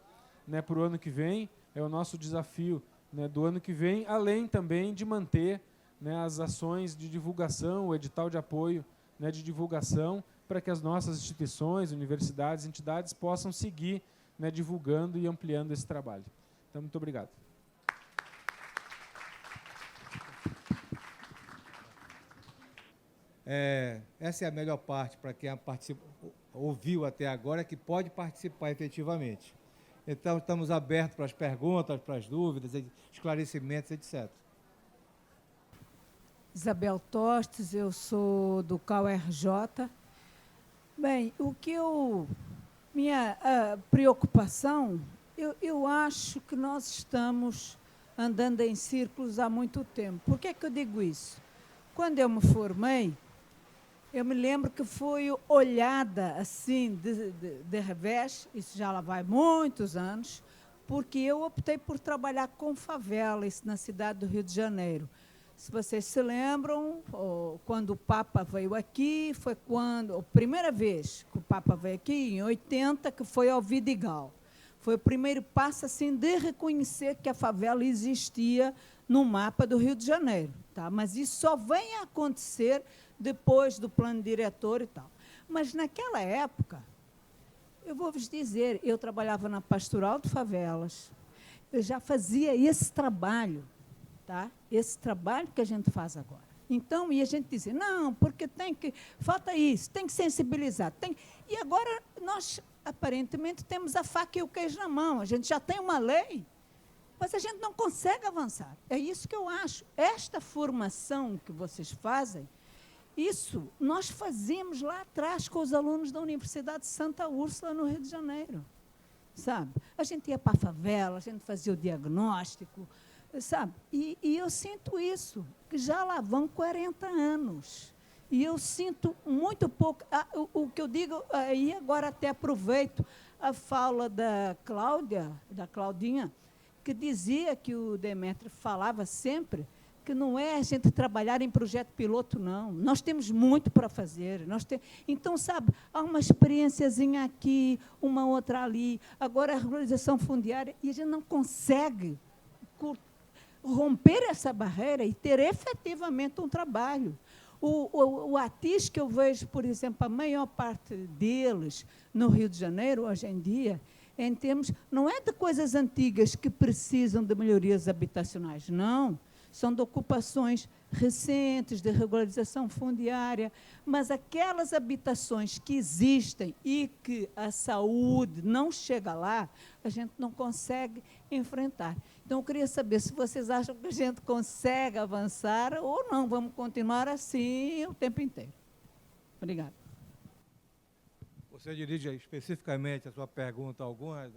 né, para o ano que vem, é o nosso desafio, né, do ano que vem, além também de manter, né, as ações de divulgação, o edital de apoio, né, de divulgação, para que as nossas instituições, universidades, entidades possam seguir, né, divulgando e ampliando esse trabalho. Então, muito obrigado. Essa é a melhor parte para quem ouviu até agora, que pode participar efetivamente. Então, estamos abertos para as perguntas, para as dúvidas, esclarecimentos, etc. Isabel Tostes, eu sou do CAU-RJ. Bem, minha preocupação, eu acho que nós estamos andando em círculos há muito tempo. Por que eu digo isso? Quando eu me formei, eu me lembro que foi olhada assim, de revés, isso já lá vai muitos anos, porque eu optei por trabalhar com favelas na cidade do Rio de Janeiro. Se vocês se lembram, quando o Papa veio aqui, foi a primeira vez que o Papa veio aqui, em 80, que foi ao Vidigal. Foi o primeiro passo assim, de reconhecer que a favela existia no mapa do Rio de Janeiro. Tá? Mas isso só vem a acontecer depois do plano diretor e tal. Mas, naquela época, eu vou vos dizer, eu trabalhava na Pastoral de Favelas, eu já fazia esse trabalho, tá? Esse trabalho que a gente faz agora. Então, e a gente dizia, não, porque falta isso, tem que sensibilizar. E agora, nós, aparentemente, temos a faca e o queijo na mão, a gente já tem uma lei, mas a gente não consegue avançar. É isso que eu acho. Esta formação que vocês fazem, isso nós fazíamos lá atrás com os alunos da Universidade de Santa Úrsula, no Rio de Janeiro. Sabe? A gente ia para a favela, a gente fazia o diagnóstico, sabe? E eu sinto isso, que já lá vão 40 anos. E eu sinto muito pouco. O que eu digo, aí agora até aproveito a fala da Claudinha, que dizia que o Demétrio falava sempre que não é a gente trabalhar em projeto piloto, não. Nós temos muito para fazer. Então, sabe, há uma experiênciazinha aqui, uma outra ali, agora a regularização fundiária, e a gente não consegue romper essa barreira e ter efetivamente um trabalho. O ATIS, que eu vejo, por exemplo, a maior parte deles no Rio de Janeiro, hoje em dia, em termos, não é de coisas antigas que precisam de melhorias habitacionais, não. São de ocupações recentes, de regularização fundiária, mas aquelas habitações que existem e que a saúde não chega lá, a gente não consegue enfrentar. Então, eu queria saber se vocês acham que a gente consegue avançar ou não, vamos continuar assim o tempo inteiro. Obrigada. Você dirige especificamente a sua pergunta a algumas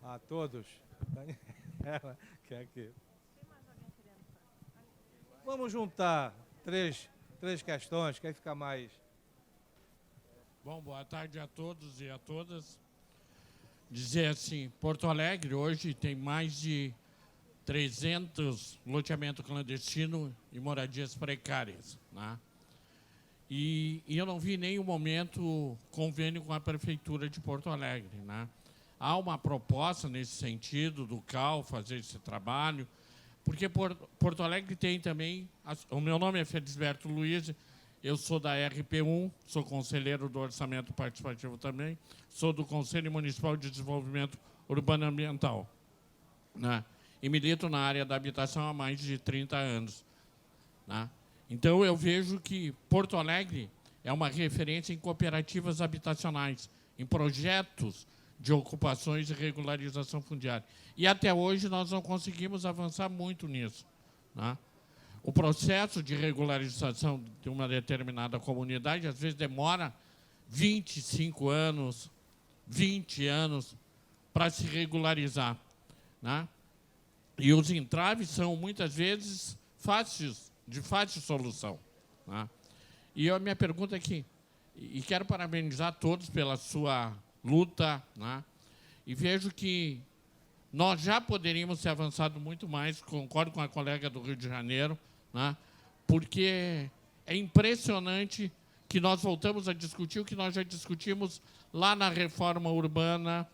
a todos? Quer que... Vamos juntar três questões, que aí fica mais... Bom, boa tarde a todos e a todas. Dizer assim, Porto Alegre hoje tem mais de 300 loteamentos clandestinos e moradias precárias, né? E eu não vi em nenhum momento convênio com a Prefeitura de Porto Alegre, né? Há uma proposta nesse sentido do CAU fazer esse trabalho, porque Porto Alegre tem também... O meu nome é Felisberto Luiz, eu sou da RP1, sou conselheiro do Orçamento Participativo também, sou do Conselho Municipal de Desenvolvimento Urbano e Ambiental, né? E milito na área da habitação há mais de 30 anos. né? Então, eu vejo que Porto Alegre é uma referência em cooperativas habitacionais, em projetos de ocupações e regularização fundiária. E até hoje nós não conseguimos avançar muito nisso, né? O processo de regularização de uma determinada comunidade, às vezes, demora 25 anos, 20 anos para se regularizar, né? E os entraves são, muitas vezes, de fácil solução, né? E a minha pergunta aqui, e quero parabenizar todos pela sua luta, né? E vejo que nós já poderíamos ter avançado muito mais, concordo com a colega do Rio de Janeiro, né? Porque é impressionante que nós voltamos a discutir o que nós já discutimos lá na reforma urbana,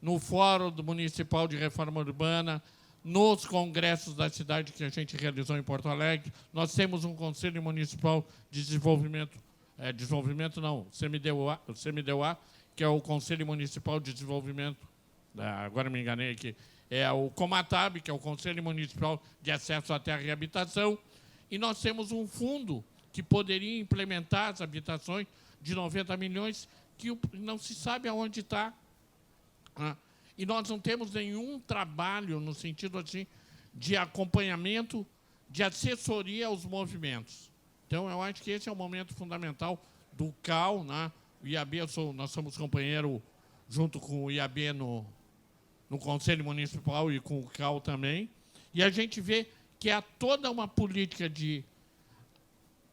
no Fórum Municipal de Reforma Urbana, nos congressos da cidade que a gente realizou em Porto Alegre. Nós temos um Conselho Municipal de Desenvolvimento, CMDUA, que é o Conselho Municipal de Desenvolvimento, agora me enganei aqui, é o Comatab, que é o Conselho Municipal de Acesso à Terra e Habitação, e nós temos um fundo que poderia implementar as habitações de 90 milhões, que não se sabe aonde está. E nós não temos nenhum trabalho no sentido assim, de acompanhamento, de assessoria aos movimentos. Então, eu acho que esse é o momento fundamental do CAL, né? O IAB, nós somos companheiros junto com o IAB no Conselho Municipal e com o CAL também, e a gente vê que há toda uma política de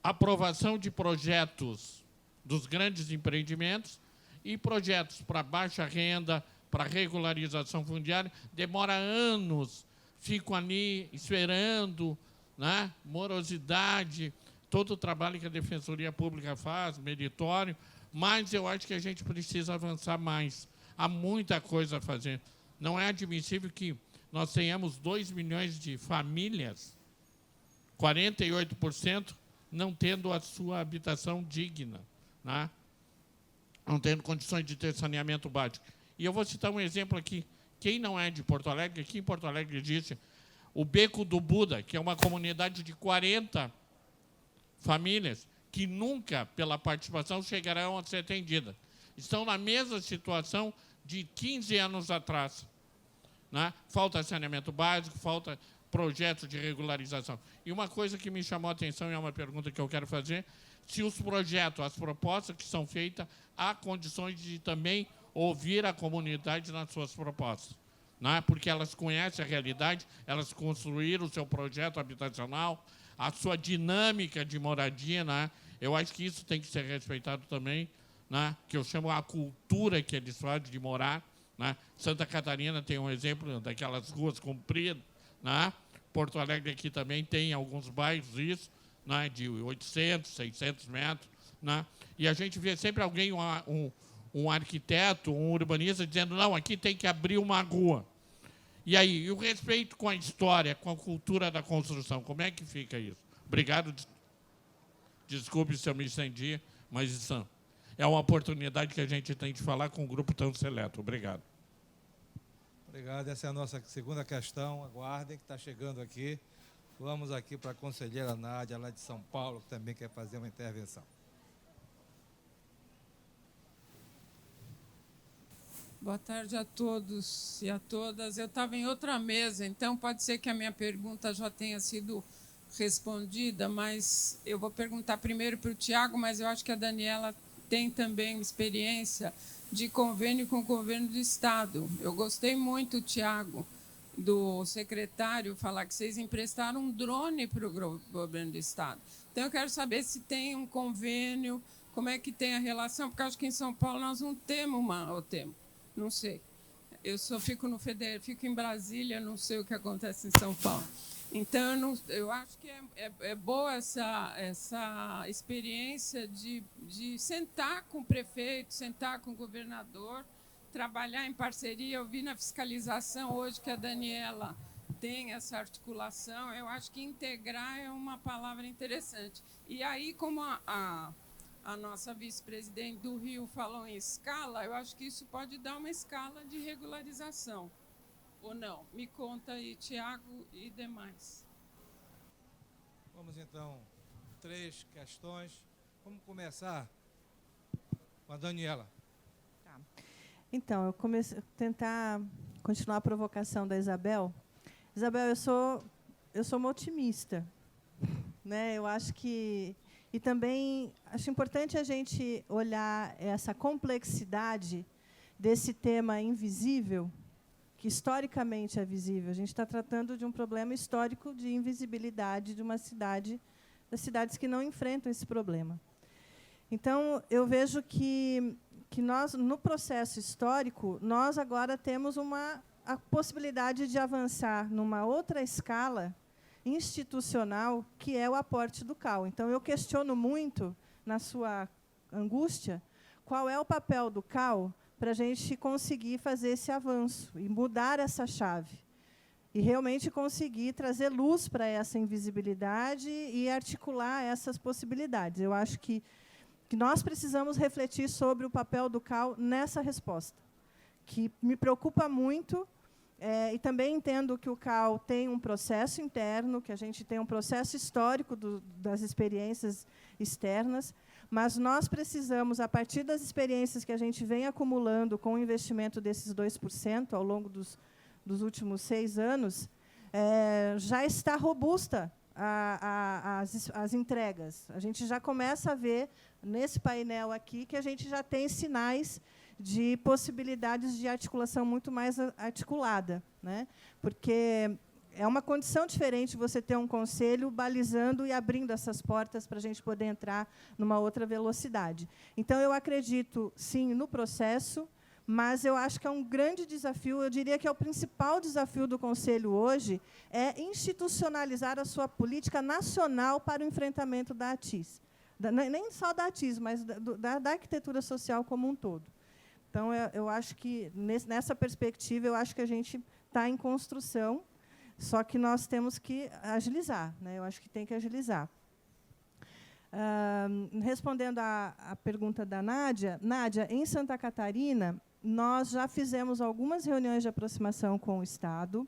aprovação de projetos dos grandes empreendimentos e projetos para baixa renda, para regularização fundiária, demora anos, ficam ali esperando, né? Morosidade, todo o trabalho que a Defensoria Pública faz, meritório, mas eu acho que a gente precisa avançar mais. Há muita coisa a fazer. Não é admissível que nós tenhamos 2 milhões de famílias, 48%, não tendo a sua habitação digna, né? Não tendo condições de ter saneamento básico. E eu vou citar um exemplo aqui. Quem não é de Porto Alegre, aqui em Porto Alegre existe o Beco do Buda, que é uma comunidade de 40 famílias que nunca, pela participação, chegarão a ser atendidas. Estão na mesma situação de 15 anos atrás, né? Falta saneamento básico, falta projetos de regularização. E uma coisa que me chamou a atenção, e é uma pergunta que eu quero fazer, se os projetos, as propostas que são feitas, há condições de também ouvir a comunidade nas suas propostas, né? Porque elas conhecem a realidade, elas construíram o seu projeto habitacional, a sua dinâmica de moradia, né? Eu acho que isso tem que ser respeitado também, né? Que eu chamo a cultura que eles fazem de morar, né? Santa Catarina tem um exemplo daquelas ruas compridas, né? Porto Alegre aqui também tem alguns bairros isso, né? De 800, 600 metros, né? E a gente vê sempre alguém, um arquiteto, um urbanista, dizendo, não, aqui tem que abrir uma rua. E aí, e o respeito com a história, com a cultura da construção, como é que fica isso? Obrigado. Desculpe se eu me estendi, mas isso é uma oportunidade que a gente tem de falar com um grupo tão seleto. Obrigado. Obrigado. Essa é a nossa segunda questão. Aguardem que está chegando aqui. Vamos aqui para a conselheira Nádia, lá de São Paulo, que também quer fazer uma intervenção. Boa tarde a todos e a todas. Eu estava em outra mesa, então pode ser que a minha pergunta já tenha sido respondida, mas eu vou perguntar primeiro para o Tiago, mas eu acho que a Daniela tem também experiência de convênio com o governo do Estado. Eu gostei muito, Tiago, do secretário falar que vocês emprestaram um drone para o governo do Estado. Então, eu quero saber se tem um convênio, como é que tem a relação, porque acho que em São Paulo nós não temos ou temos. Não sei. Eu só fico fico em Brasília, não sei o que acontece em São Paulo. Então, eu acho que é boa essa experiência de sentar com o prefeito, sentar com o governador, trabalhar em parceria. Eu vi na fiscalização hoje que a Daniela tem essa articulação. Eu acho que integrar é uma palavra interessante. E aí, como a nossa vice-presidente do Rio falou em escala, eu acho que isso pode dar uma escala de regularização. Ou não? Me conta aí, Tiago e demais. Vamos, então, 3 questões. Vamos começar com a Daniela. Tá. Então, eu comecei a tentar continuar a provocação da Isabel. Isabel, eu sou uma otimista, né? Eu acho que... E também acho importante a gente olhar essa complexidade desse tema invisível, que historicamente é visível. A gente está tratando de um problema histórico de invisibilidade de uma cidade, das cidades que não enfrentam esse problema. Então, eu vejo que nós, no processo histórico, nós agora temos a possibilidade de avançar numa outra escala institucional, que é o aporte do CAU. Então, eu questiono muito, na sua angústia, qual é o papel do CAU para a gente conseguir fazer esse avanço e mudar essa chave. E realmente conseguir trazer luz para essa invisibilidade e articular essas possibilidades. Eu acho que nós precisamos refletir sobre o papel do CAU nessa resposta, que me preocupa muito. E também entendo que o CAU tem um processo interno, que a gente tem um processo histórico das experiências externas, mas nós precisamos, a partir das experiências que a gente vem acumulando com o investimento desses 2% ao longo dos últimos 6 anos, já está robusta as entregas. A gente já começa a ver, nesse painel aqui, que a gente já tem sinais de possibilidades de articulação muito mais articulada, né? Porque é uma condição diferente você ter um conselho balizando e abrindo essas portas para a gente poder entrar numa outra velocidade. Então, eu acredito, sim, no processo, mas eu acho que é um grande desafio, eu diria que é o principal desafio do Conselho hoje, é institucionalizar a sua política nacional para o enfrentamento da ATIS. Nem só da ATIS, mas da arquitetura social como um todo. Então, eu acho que, nessa perspectiva, eu acho que a gente está em construção, só que nós temos que agilizar, né? Eu acho que tem que agilizar. Respondendo à pergunta da Nádia, em Santa Catarina, nós já fizemos algumas reuniões de aproximação com o Estado.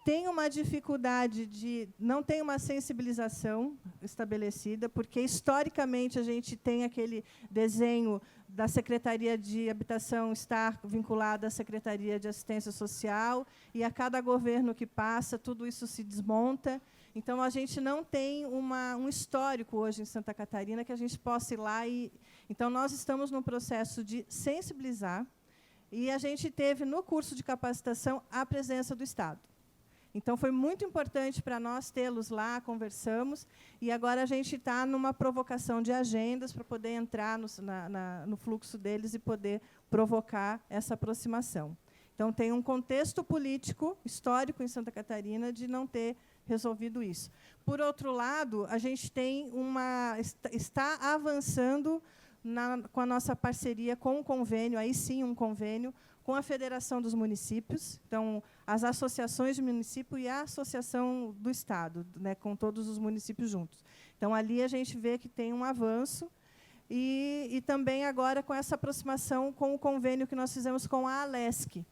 Tem uma dificuldade não tem uma sensibilização estabelecida, porque, historicamente, a gente tem aquele desenho da Secretaria de Habitação estar vinculada à Secretaria de Assistência Social, e a cada governo que passa, tudo isso se desmonta. Então, a gente não tem um histórico hoje em Santa Catarina que a gente possa ir lá e... Então, nós estamos num processo de sensibilizar, e a gente teve, no curso de capacitação, a presença do Estado. Então, foi muito importante para nós tê-los lá, conversamos, e agora a gente está numa provocação de agendas para poder entrar no fluxo deles e poder provocar essa aproximação. Então, tem um contexto político, histórico, em Santa Catarina, de não ter resolvido isso. Por outro lado, a gente tem está avançando com a nossa parceria com o convênio, aí sim um convênio, com a Federação dos Municípios, então, as associações de município e a Associação do Estado, né, com todos os municípios juntos. Então, ali a gente vê que tem um avanço, e também agora com essa aproximação com o convênio que nós fizemos com a ALESC,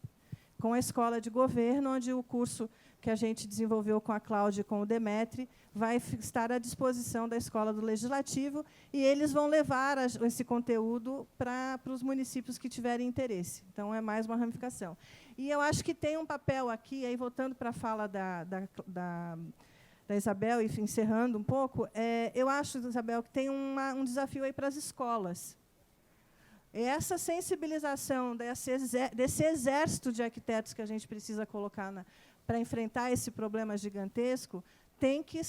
com a Escola de Governo, onde o curso que a gente desenvolveu com a Cláudia e com o Demetri vai estar à disposição da Escola do Legislativo, e eles vão levar esse conteúdo para os municípios que tiverem interesse. Então, é mais uma ramificação. E eu acho que tem um papel aqui, aí voltando para a fala da Isabel, e encerrando um pouco, eu acho, Isabel, que tem um desafio aí para as escolas. Essa sensibilização desse exército de arquitetos que a gente precisa colocar para enfrentar esse problema gigantesco, tem que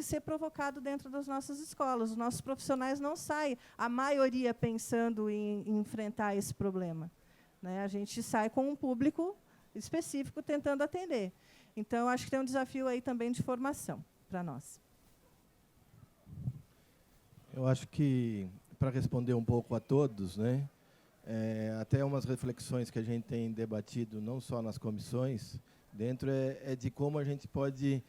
ser provocado dentro das nossas escolas. Os nossos profissionais não saem, a maioria, pensando em enfrentar esse problema, né? A gente sai com um público específico tentando atender. Então, acho que tem um desafio aí também de formação para nós. Eu acho que, para responder um pouco a todos, né, até umas reflexões que a gente tem debatido, não só nas comissões, dentro de como a gente pode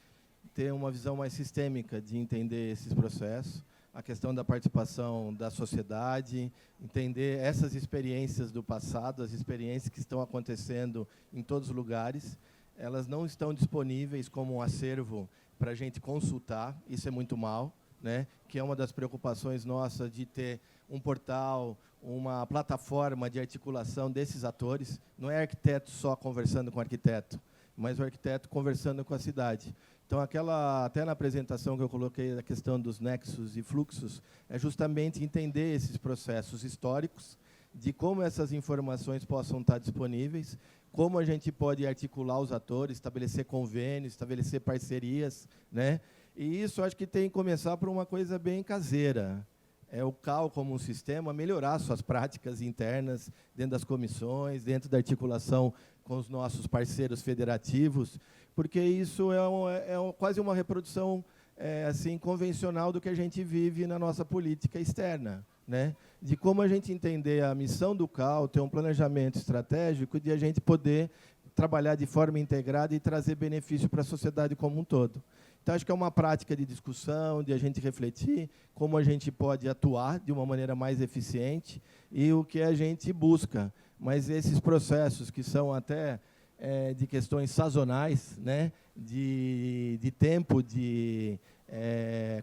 ter uma visão mais sistêmica de entender esses processos, a questão da participação da sociedade, entender essas experiências do passado, as experiências que estão acontecendo em todos os lugares. Elas não estão disponíveis como um acervo para a gente consultar, isso é muito mal, né? Que é uma das preocupações nossas de ter um portal, uma plataforma de articulação desses atores. Não é arquiteto só conversando com arquiteto, mas o arquiteto conversando com a cidade. Então, até na apresentação que eu coloquei da questão dos nexos e fluxos, é justamente entender esses processos históricos, de como essas informações possam estar disponíveis, como a gente pode articular os atores, estabelecer convênios, estabelecer parcerias, né? E isso acho que tem que começar por uma coisa bem caseira. É o CAL como um sistema melhorar suas práticas internas dentro das comissões, dentro da articulação com os nossos parceiros federativos, porque isso quase uma reprodução assim convencional do que a gente vive na nossa política externa, né? De como a gente entender a missão do CAL, ter um planejamento estratégico de a gente poder trabalhar de forma integrada e trazer benefício para a sociedade como um todo. Então, acho que é uma prática de discussão, de a gente refletir como a gente pode atuar de uma maneira mais eficiente e o que a gente busca. Mas esses processos que são até de questões sazonais, né, de tempo,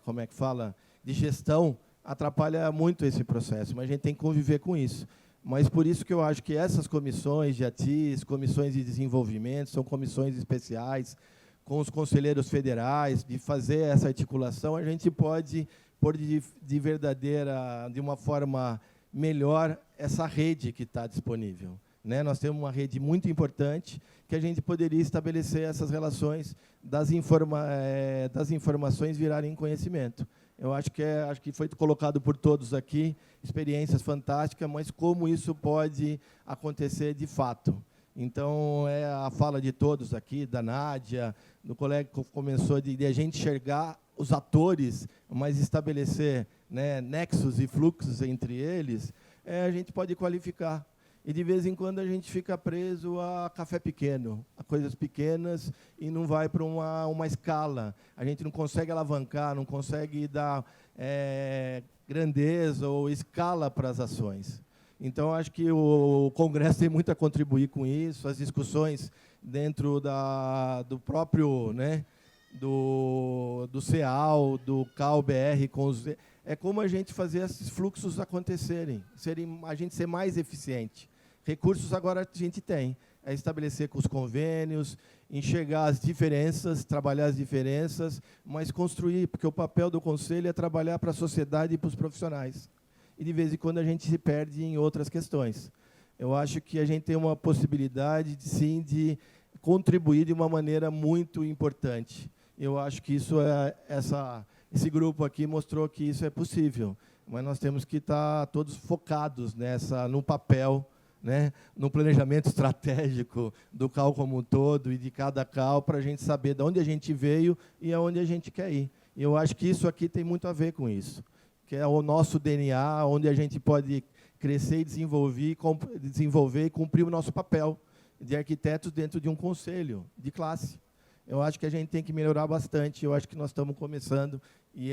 como é que fala, de gestão, atrapalha muito esse processo, mas a gente tem que conviver com isso. Mas por isso que eu acho que essas comissões de ATIS, comissões de desenvolvimento, são comissões especiais, com os conselheiros federais, de fazer essa articulação, a gente pode pôr de uma forma melhor essa rede que está disponível, né? Nós temos uma rede muito importante que a gente poderia estabelecer essas relações das informações virarem conhecimento. Eu acho que foi colocado por todos aqui, experiências fantásticas, mas como isso pode acontecer de fato. Então, é a fala de todos aqui, da Nádia, do colega que começou de a gente enxergar os atores, mas estabelecer, né, nexos e fluxos entre eles, a gente pode qualificar. E, de vez em quando, a gente fica preso a café pequeno, a coisas pequenas, e não vai para uma escala. A gente não consegue alavancar, não consegue dar grandeza ou escala para as ações. Então, acho que o Congresso tem muito a contribuir com isso, as discussões dentro do próprio, né, do CEAL, do CAL-BR, é como a gente fazer esses fluxos acontecerem, a gente ser mais eficiente. Recursos agora a gente tem, é estabelecer com os convênios, enxergar as diferenças, trabalhar as diferenças, mas construir, porque o papel do Conselho é trabalhar para a sociedade e para os profissionais. E, de vez em quando, a gente se perde em outras questões. Eu acho que a gente tem uma possibilidade, sim, de contribuir de uma maneira muito importante. Eu acho que isso esse grupo aqui mostrou que isso é possível, mas nós temos que estar todos focados no papel, né, no planejamento estratégico do CAL como um todo e de cada CAL, para a gente saber de onde a gente veio e aonde a gente quer ir. E eu acho que isso aqui tem muito a ver com isso, que é o nosso DNA, onde a gente pode crescer e desenvolver e cumprir o nosso papel de arquitetos dentro de um conselho de classe. Eu acho que a gente tem que melhorar bastante, eu acho que nós estamos começando, e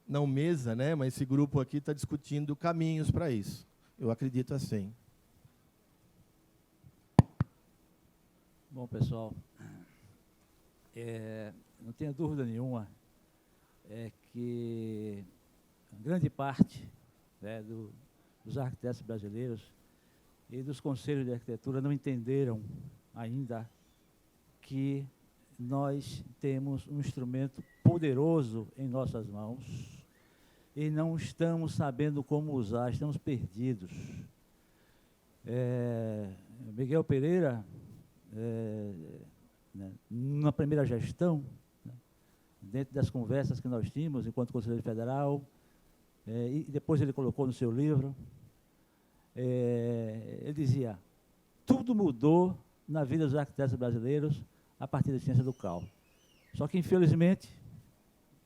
não mesa, né, mas esse grupo aqui está discutindo caminhos para isso. Eu acredito assim. Bom, pessoal, não tenho dúvida nenhuma que grande parte, né, dos arquitetos brasileiros e dos conselhos de arquitetura não entenderam ainda que nós temos um instrumento poderoso em nossas mãos e não estamos sabendo como usar, estamos perdidos. Miguel Pereira, na primeira gestão, dentro das conversas que nós tínhamos enquanto Conselheiro Federal, e depois ele colocou no seu livro, ele dizia, tudo mudou na vida dos arquitetos brasileiros a partir da ciência do CAL. Só que, infelizmente,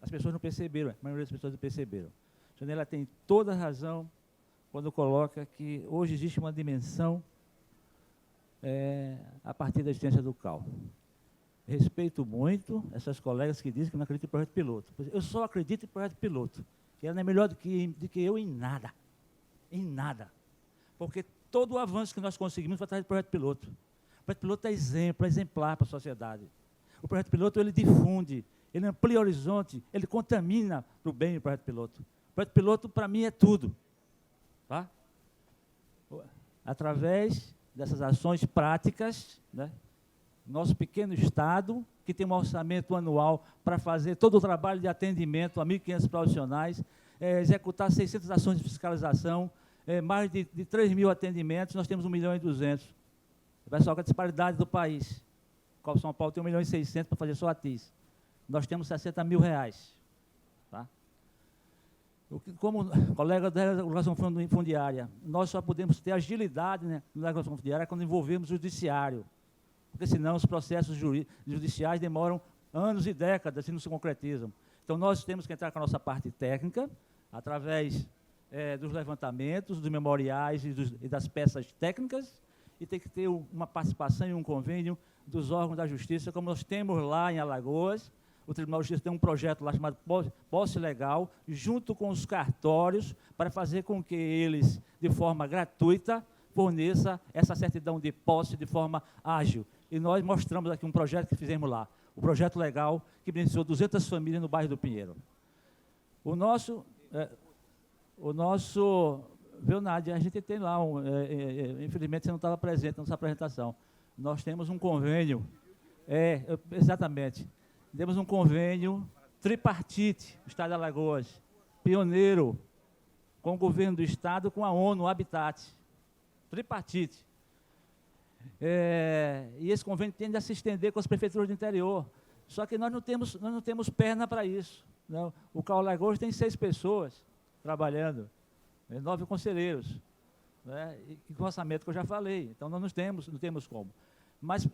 as pessoas não perceberam, a maioria das pessoas não perceberam. A Janela tem toda a razão quando coloca que hoje existe uma dimensão a partir da ciência do CAL. Respeito muito essas colegas que dizem que não acreditam em projeto piloto. Eu só acredito em projeto piloto, que ela não é melhor do que eu em nada. Em nada. Porque todo o avanço que nós conseguimos foi através do projeto piloto. O projeto piloto é exemplo, é exemplar para a sociedade. O projeto piloto, ele difunde, ele amplia o horizonte, ele contamina para o bem o projeto piloto. O projeto piloto, para mim, é tudo. Tá? Através dessas ações práticas, né, nosso pequeno Estado, que tem um orçamento anual para fazer todo o trabalho de atendimento a 1.500 profissionais, executar 600 ações de fiscalização, mais de 3.000 atendimentos, nós temos 1.200.000. Pessoal, com a disparidade do país. O São Paulo tem 1.600.000 para fazer só a TIS. Nós temos R$60.000. Tá? Como colega da regulação fundiária, nós só podemos ter agilidade, né, na regulação fundiária quando envolvemos o judiciário. Porque senão os processos judiciais demoram anos e décadas e não se concretizam. Então, nós temos que entrar com a nossa parte técnica, através dos levantamentos, dos memoriais e das peças técnicas, e tem que ter uma participação e um convênio dos órgãos da Justiça, como nós temos lá em Alagoas. O Tribunal de Justiça tem um projeto lá chamado Posse Legal, junto com os cartórios, para fazer com que eles, de forma gratuita, forneça essa certidão de posse de forma ágil. E nós mostramos aqui um projeto que fizemos lá, o projeto legal que beneficiou 200 famílias no bairro do Pinheiro. O nosso viu, Nádia, a gente tem lá, infelizmente você não estava presente na nossa apresentação, nós temos um convênio, exatamente, temos um convênio tripartite, Estado de Alagoas, pioneiro, com o governo do Estado, com a ONU, o Habitat, tripartite. E esse convênio tende a se estender com as prefeituras do interior. Só que nós não temos perna para isso. Não. O CAU Alagoas tem 6 pessoas trabalhando, 9 conselheiros, né, e com o orçamento que eu já falei. Então, nós não temos como. Mas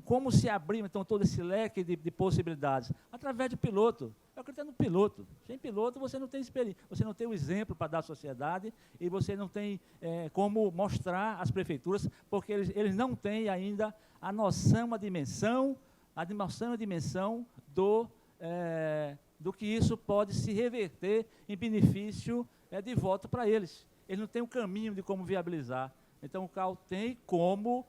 como se abrir, então, todo esse leque de possibilidades? Através de piloto. Eu acredito no piloto. Sem piloto, você não tem experiência, você não tem o exemplo para dar à sociedade e você não tem como mostrar às prefeituras, porque eles não têm ainda a noção, a dimensão do que isso pode se reverter em benefício de voto para eles. Eles não têm um caminho de como viabilizar. Então, o CAU tem como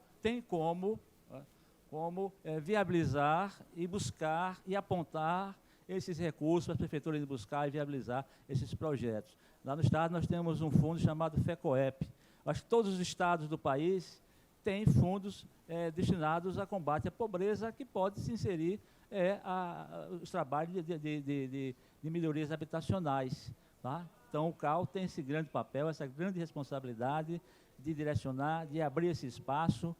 viabilizar e buscar e apontar esses recursos para as prefeituras de buscar e viabilizar esses projetos. Lá no Estado nós temos um fundo chamado FECOEP. Acho que todos os estados do país têm fundos destinados a combate à pobreza que pode se inserir os trabalhos de melhorias habitacionais. Tá? Então, o CAU tem esse grande papel, essa grande responsabilidade de direcionar, de abrir esse espaço,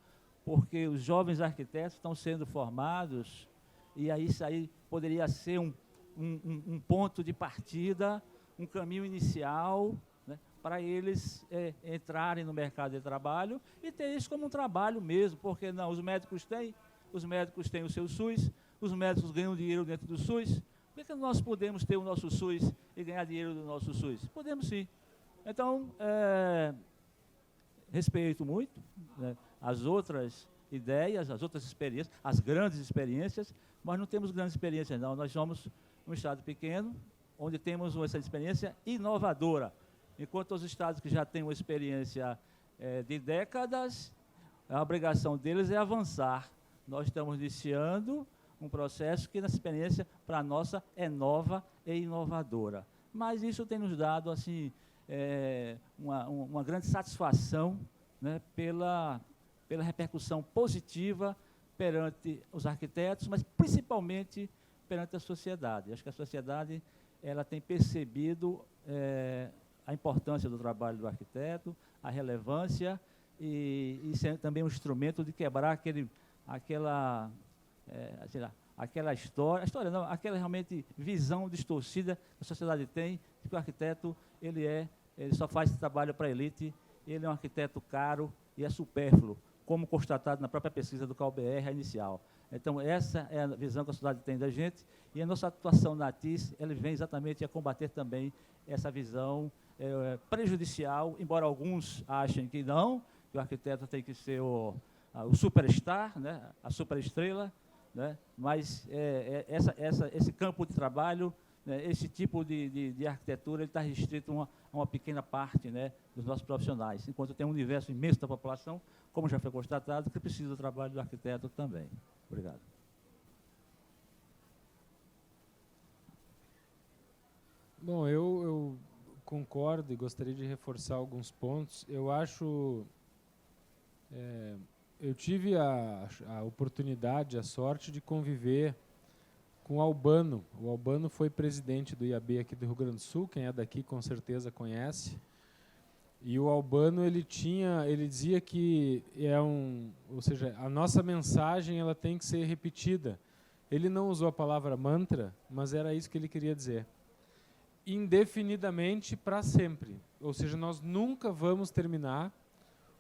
porque os jovens arquitetos estão sendo formados, e aí isso aí poderia ser um ponto de partida, um caminho inicial, né, para eles entrarem no mercado de trabalho e ter isso como um trabalho mesmo, porque não, os médicos têm o seu SUS, os médicos ganham dinheiro dentro do SUS, por que nós podemos ter o nosso SUS e ganhar dinheiro do nosso SUS? Podemos sim. Então, respeito muito, né, as outras ideias, as outras experiências, as grandes experiências, mas não temos grandes experiências, não. Nós somos um estado pequeno, onde temos essa experiência inovadora. Enquanto os estados que já têm uma experiência de décadas, a obrigação deles é avançar. Nós estamos iniciando um processo que, nessa experiência, para a nossa, é nova e inovadora. Mas isso tem nos dado assim, uma grande satisfação, né, pela repercussão positiva perante os arquitetos, mas principalmente perante a sociedade. Acho que a sociedade ela tem percebido a importância do trabalho do arquiteto, a relevância, e isso é também um instrumento de quebrar aquela realmente visão distorcida que a sociedade tem, de que o arquiteto ele só faz esse trabalho para a elite, ele é um arquiteto caro e é supérfluo, como constatado na própria pesquisa do CAU-BR inicial. Então, essa é a visão que a sociedade tem da gente, e a nossa atuação na TIS, ela vem exatamente a combater também essa visão prejudicial, embora alguns achem que não, que o arquiteto tem que ser o superstar, né, a superestrela, né, mas esse campo de trabalho, né, esse tipo de arquitetura, ele está restrito a uma pequena parte, né, dos nossos profissionais, enquanto tem um universo imenso da população, como já foi constatado, que precisa do trabalho do arquiteto também. Obrigado. Bom, eu concordo e gostaria de reforçar alguns pontos. Eu acho... eu tive a oportunidade, a sorte de conviver com o Albano. O Albano foi presidente do IAB aqui do Rio Grande do Sul, quem é daqui com certeza conhece. E o Albano, ele dizia que ou seja, a nossa mensagem ela tem que ser repetida. Ele não usou a palavra mantra, mas era isso que ele queria dizer. Indefinidamente para sempre. Ou seja, nós nunca vamos terminar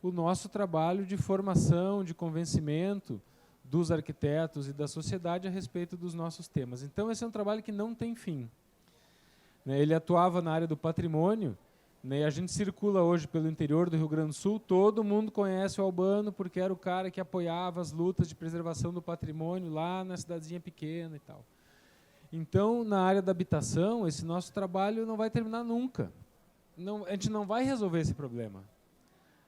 o nosso trabalho de formação, de convencimento dos arquitetos e da sociedade a respeito dos nossos temas. Então, esse é um trabalho que não tem fim. Ele atuava na área do patrimônio, e a gente circula hoje pelo interior do Rio Grande do Sul, todo mundo conhece o Albano porque era o cara que apoiava as lutas de preservação do patrimônio lá na cidadezinha pequena e tal. Então, na área da habitação, esse nosso trabalho não vai terminar nunca. A gente não vai resolver esse problema,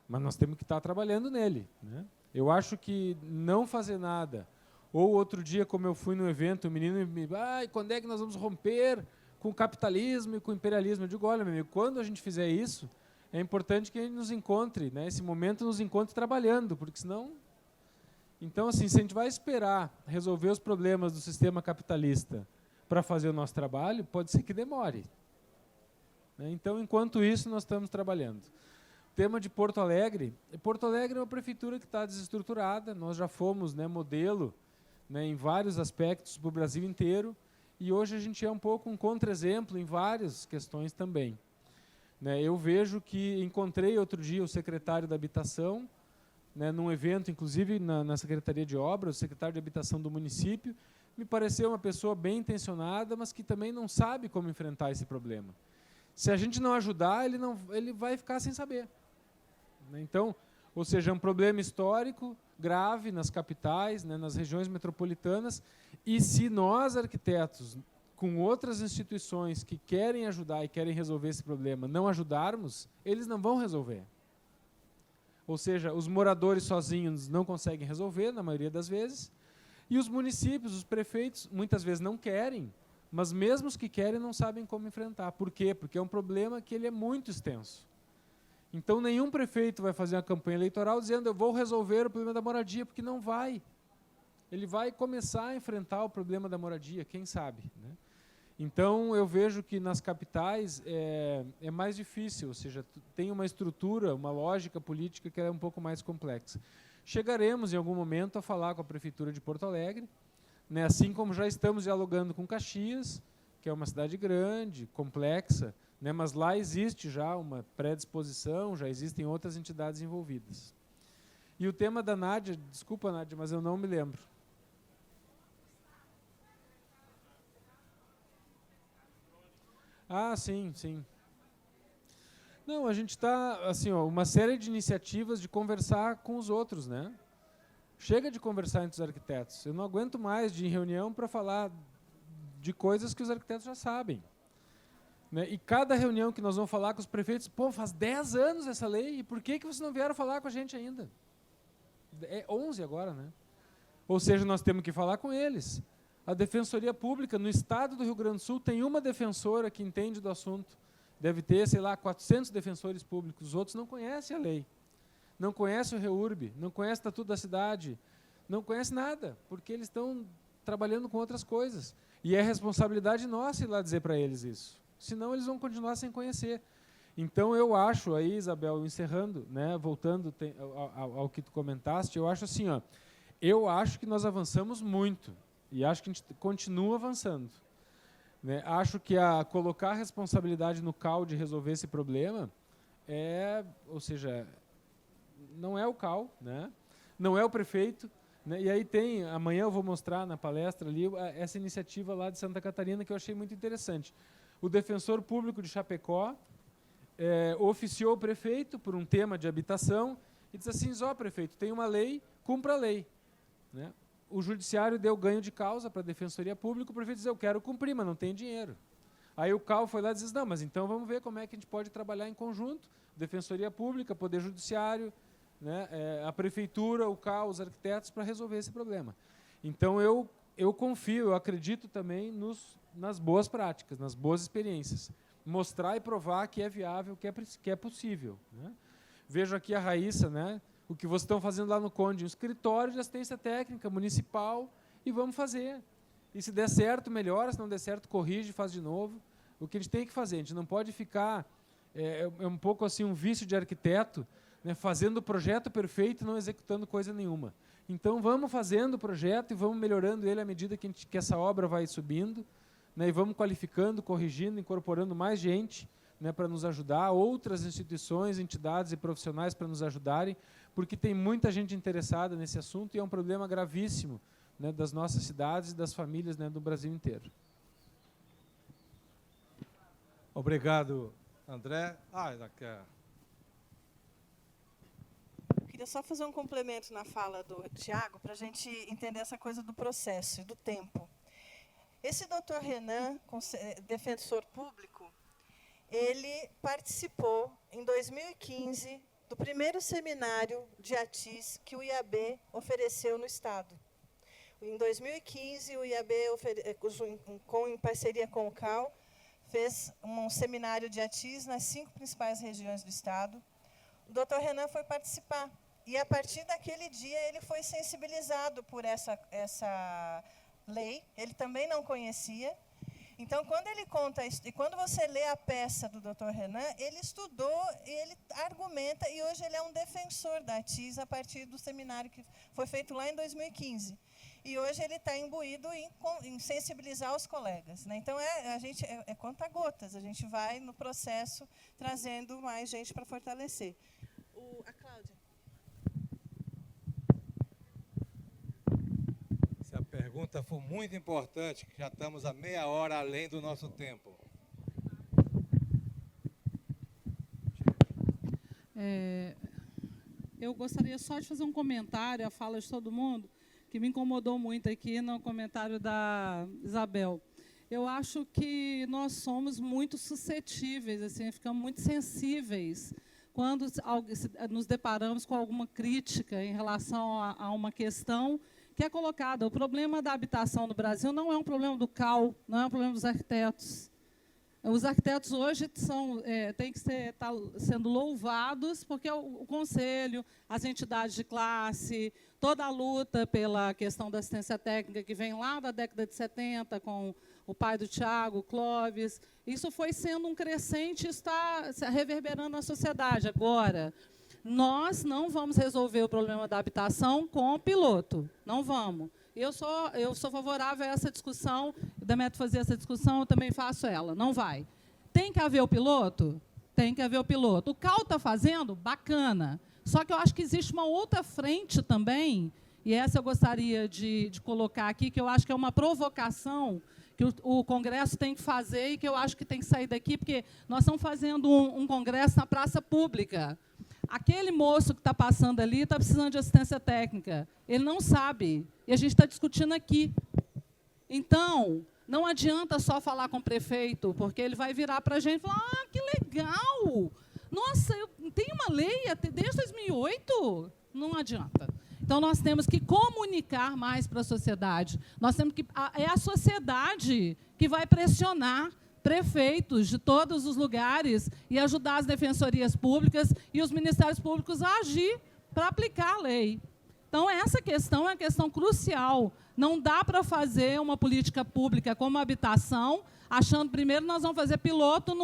mas nós temos que estar trabalhando nele, né? Eu acho que não fazer nada, ou outro dia, como eu fui no evento, o menino me quando é que nós vamos romper com o capitalismo e com o imperialismo? Eu digo, olha, meu amigo, quando a gente fizer isso, é importante que a gente nos encontre, né, esse momento nos encontre trabalhando, porque senão... Então, assim, se a gente vai esperar resolver os problemas do sistema capitalista para fazer o nosso trabalho, pode ser que demore. Então, enquanto isso, nós estamos trabalhando. Tema de Porto Alegre. Porto Alegre é uma prefeitura que está desestruturada, nós já fomos, né, modelo, né, em vários aspectos para o Brasil inteiro, e hoje a gente é um pouco um contra-exemplo em várias questões também. Né, eu vejo que encontrei outro dia o secretário da Habitação, né, num evento, inclusive na Secretaria de Obras, o secretário de Habitação do município, me pareceu uma pessoa bem intencionada, mas que também não sabe como enfrentar esse problema. Se a gente não ajudar, ele vai ficar sem saber. Então, ou seja, é um problema histórico grave nas capitais, né, nas regiões metropolitanas, e se nós, arquitetos, com outras instituições que querem ajudar e querem resolver esse problema, não ajudarmos, eles não vão resolver. Ou seja, os moradores sozinhos não conseguem resolver, na maioria das vezes, e os municípios, os prefeitos, muitas vezes não querem, mas mesmo os que querem não sabem como enfrentar. Por quê? Porque é um problema que ele é muito extenso. Então, nenhum prefeito vai fazer uma campanha eleitoral dizendo eu vou resolver o problema da moradia, porque não vai. Ele vai começar a enfrentar o problema da moradia, quem sabe, né? Então, eu vejo que nas capitais é mais difícil, ou seja, tem uma estrutura, uma lógica política que é um pouco mais complexa. Chegaremos, em algum momento, a falar com a Prefeitura de Porto Alegre, né, assim como já estamos dialogando com Caxias, que é uma cidade grande, complexa, né, mas lá existe já uma predisposição, já existem outras entidades envolvidas. E o tema da Nádia, desculpa, Nádia, mas eu não me lembro. Ah, sim, sim. Não, a gente está, assim, uma série de iniciativas de conversar com os outros, né? Chega de conversar entre os arquitetos. Eu não aguento mais de ir em reunião para falar de coisas que os arquitetos já sabem. Né? E cada reunião que nós vamos falar com os prefeitos, pô, faz 10 anos essa lei, e por que vocês não vieram falar com a gente ainda? É 11 agora, né? Ou seja, nós temos que falar com eles. A Defensoria Pública, no estado do Rio Grande do Sul, tem uma defensora que entende do assunto. Deve ter, sei lá, 400 defensores públicos. Os outros não conhecem a lei. Não conhecem o REURB, não conhecem o Estatuto da Cidade, não conhecem nada, porque eles estão trabalhando com outras coisas. E é responsabilidade nossa ir lá dizer para eles isso. Senão eles vão continuar sem conhecer. Então, eu acho, aí, Isabel, encerrando, né, voltando ao que tu comentaste, eu acho assim, ó, eu acho que nós avançamos muito, e acho que a gente continua avançando. Né? Acho que colocar a responsabilidade no CAU de resolver esse problema ou seja, não é o CAU, né? Não é o prefeito, né? E aí amanhã eu vou mostrar na palestra ali essa iniciativa lá de Santa Catarina que eu achei muito interessante. O Defensor Público de Chapecó oficiou o prefeito por um tema de habitação e disse assim, prefeito, tem uma lei, cumpra a lei. Né? O judiciário deu ganho de causa para a Defensoria Pública, o prefeito disse, eu quero cumprir, mas não tem dinheiro. Aí o CAU foi lá e disse, não, mas então vamos ver como é que a gente pode trabalhar em conjunto, Defensoria Pública, Poder Judiciário, né, a Prefeitura, o CAU, os arquitetos, para resolver esse problema. Então, eu confio, eu acredito também nos nas boas práticas, nas boas experiências. Mostrar e provar que é viável, que é possível. Né? Vejo aqui a Raíssa, né, o que vocês estão fazendo lá no Conde, um escritório de assistência técnica municipal, e vamos fazer. E se der certo, melhora, se não der certo, corrige, faz de novo. O que a gente tem que fazer, a gente não pode ficar, é um pouco assim um vício de arquiteto, né, fazendo o projeto perfeito e não executando coisa nenhuma. Então, vamos fazendo o projeto e vamos melhorando ele à medida que essa obra vai subindo, né, e vamos qualificando, corrigindo, incorporando mais gente, né, para nos ajudar, outras instituições, entidades e profissionais para nos ajudarem, porque tem muita gente interessada nesse assunto e é um problema gravíssimo, né, das nossas cidades e das famílias, né, do Brasil inteiro. Obrigado, André. Queria só fazer um complemento na fala do Tiago, para a gente entender essa coisa do processo e do tempo. Esse doutor Renan, defensor público, ele participou, em 2015, do primeiro seminário de ATIS que o IAB ofereceu no Estado. Em 2015, o IAB, em parceria com o CAL, fez um seminário de ATIS nas 5 principais regiões do Estado. O doutor Renan foi participar. E, a partir daquele dia, ele foi sensibilizado por essa lei. Ele também não conhecia. Então, quando ele conta isso, e quando você lê a peça do Dr. Renan, ele estudou, ele argumenta, e hoje ele é um defensor da ATIS a partir do seminário que foi feito lá em 2015. E hoje ele está imbuído em sensibilizar os colegas. Né? Então, a gente é conta-gotas, a gente vai no processo trazendo mais gente para fortalecer. A Cláudia. A pergunta foi muito importante, que já estamos a meia hora além do nosso tempo. Eu gostaria só de fazer um comentário à fala de todo mundo, que me incomodou muito aqui no comentário da Isabel. Eu acho que nós somos muito suscetíveis, assim, ficamos muito sensíveis quando nos deparamos com alguma crítica em relação a uma questão que é colocada. O problema da habitação no Brasil não é um problema do CAL, não é um problema dos arquitetos. Os arquitetos hoje têm que estar sendo louvados, porque o Conselho, as entidades de classe, toda a luta pela questão da assistência técnica, que vem lá da década de 70, com o pai do Tiago, Clóvis, isso foi sendo um crescente e está reverberando na sociedade. Agora, nós não vamos resolver o problema da habitação com o piloto, não vamos. Eu sou favorável a essa discussão, o Demetrio fazia essa discussão, eu também faço ela, não vai. Tem que haver o piloto? Tem que haver o piloto. O CAL está fazendo? Bacana. Só que eu acho que existe uma outra frente também, e essa eu gostaria de colocar aqui, que eu acho que é uma provocação que o Congresso tem que fazer e que eu acho que tem que sair daqui, porque nós estamos fazendo um congresso na praça pública. Aquele moço que está passando ali está precisando de assistência técnica. Ele não sabe. E a gente está discutindo aqui. Então, não adianta só falar com o prefeito, porque ele vai virar para a gente e falar: ah, que legal! Nossa, tem uma lei desde 2008? Não adianta. Então, nós temos que comunicar mais para a sociedade. É a sociedade que vai pressionar prefeitos de todos os lugares e ajudar as defensorias públicas e os ministérios públicos a agir para aplicar a lei. Então, essa questão é uma questão crucial. Não dá para fazer uma política pública como a habitação, achando primeiro nós vamos fazer piloto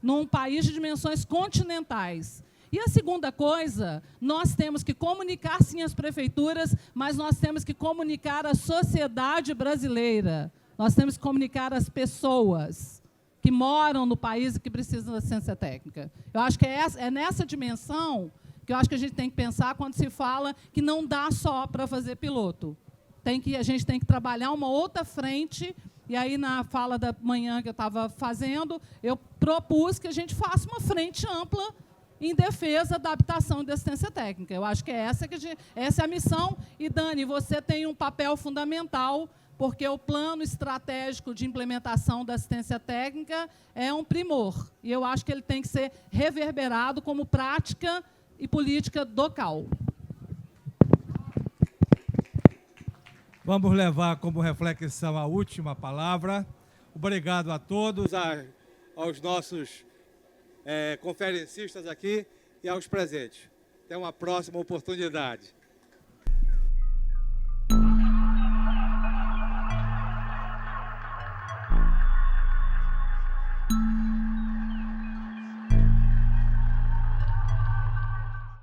num país de dimensões continentais. E a segunda coisa, nós temos que comunicar, sim, as prefeituras, mas nós temos que comunicar a sociedade brasileira. Nós temos que comunicar as pessoas que moram no país e que precisam da assistência técnica. Eu acho que é nessa dimensão que eu acho que a gente tem que pensar quando se fala que não dá só para fazer piloto. A gente tem que trabalhar uma outra frente, e aí, na fala da manhã que eu estava fazendo, eu propus que a gente faça uma frente ampla em defesa da habitação e da assistência técnica. Eu acho que essa é a missão. E, Dani, você tem um papel fundamental, porque o plano estratégico de implementação da assistência técnica é um primor. E eu acho que ele tem que ser reverberado como prática e política do CAL. Vamos levar como reflexão a última palavra. Obrigado a todos, aos nossos conferencistas aqui e aos presentes. Até uma próxima oportunidade.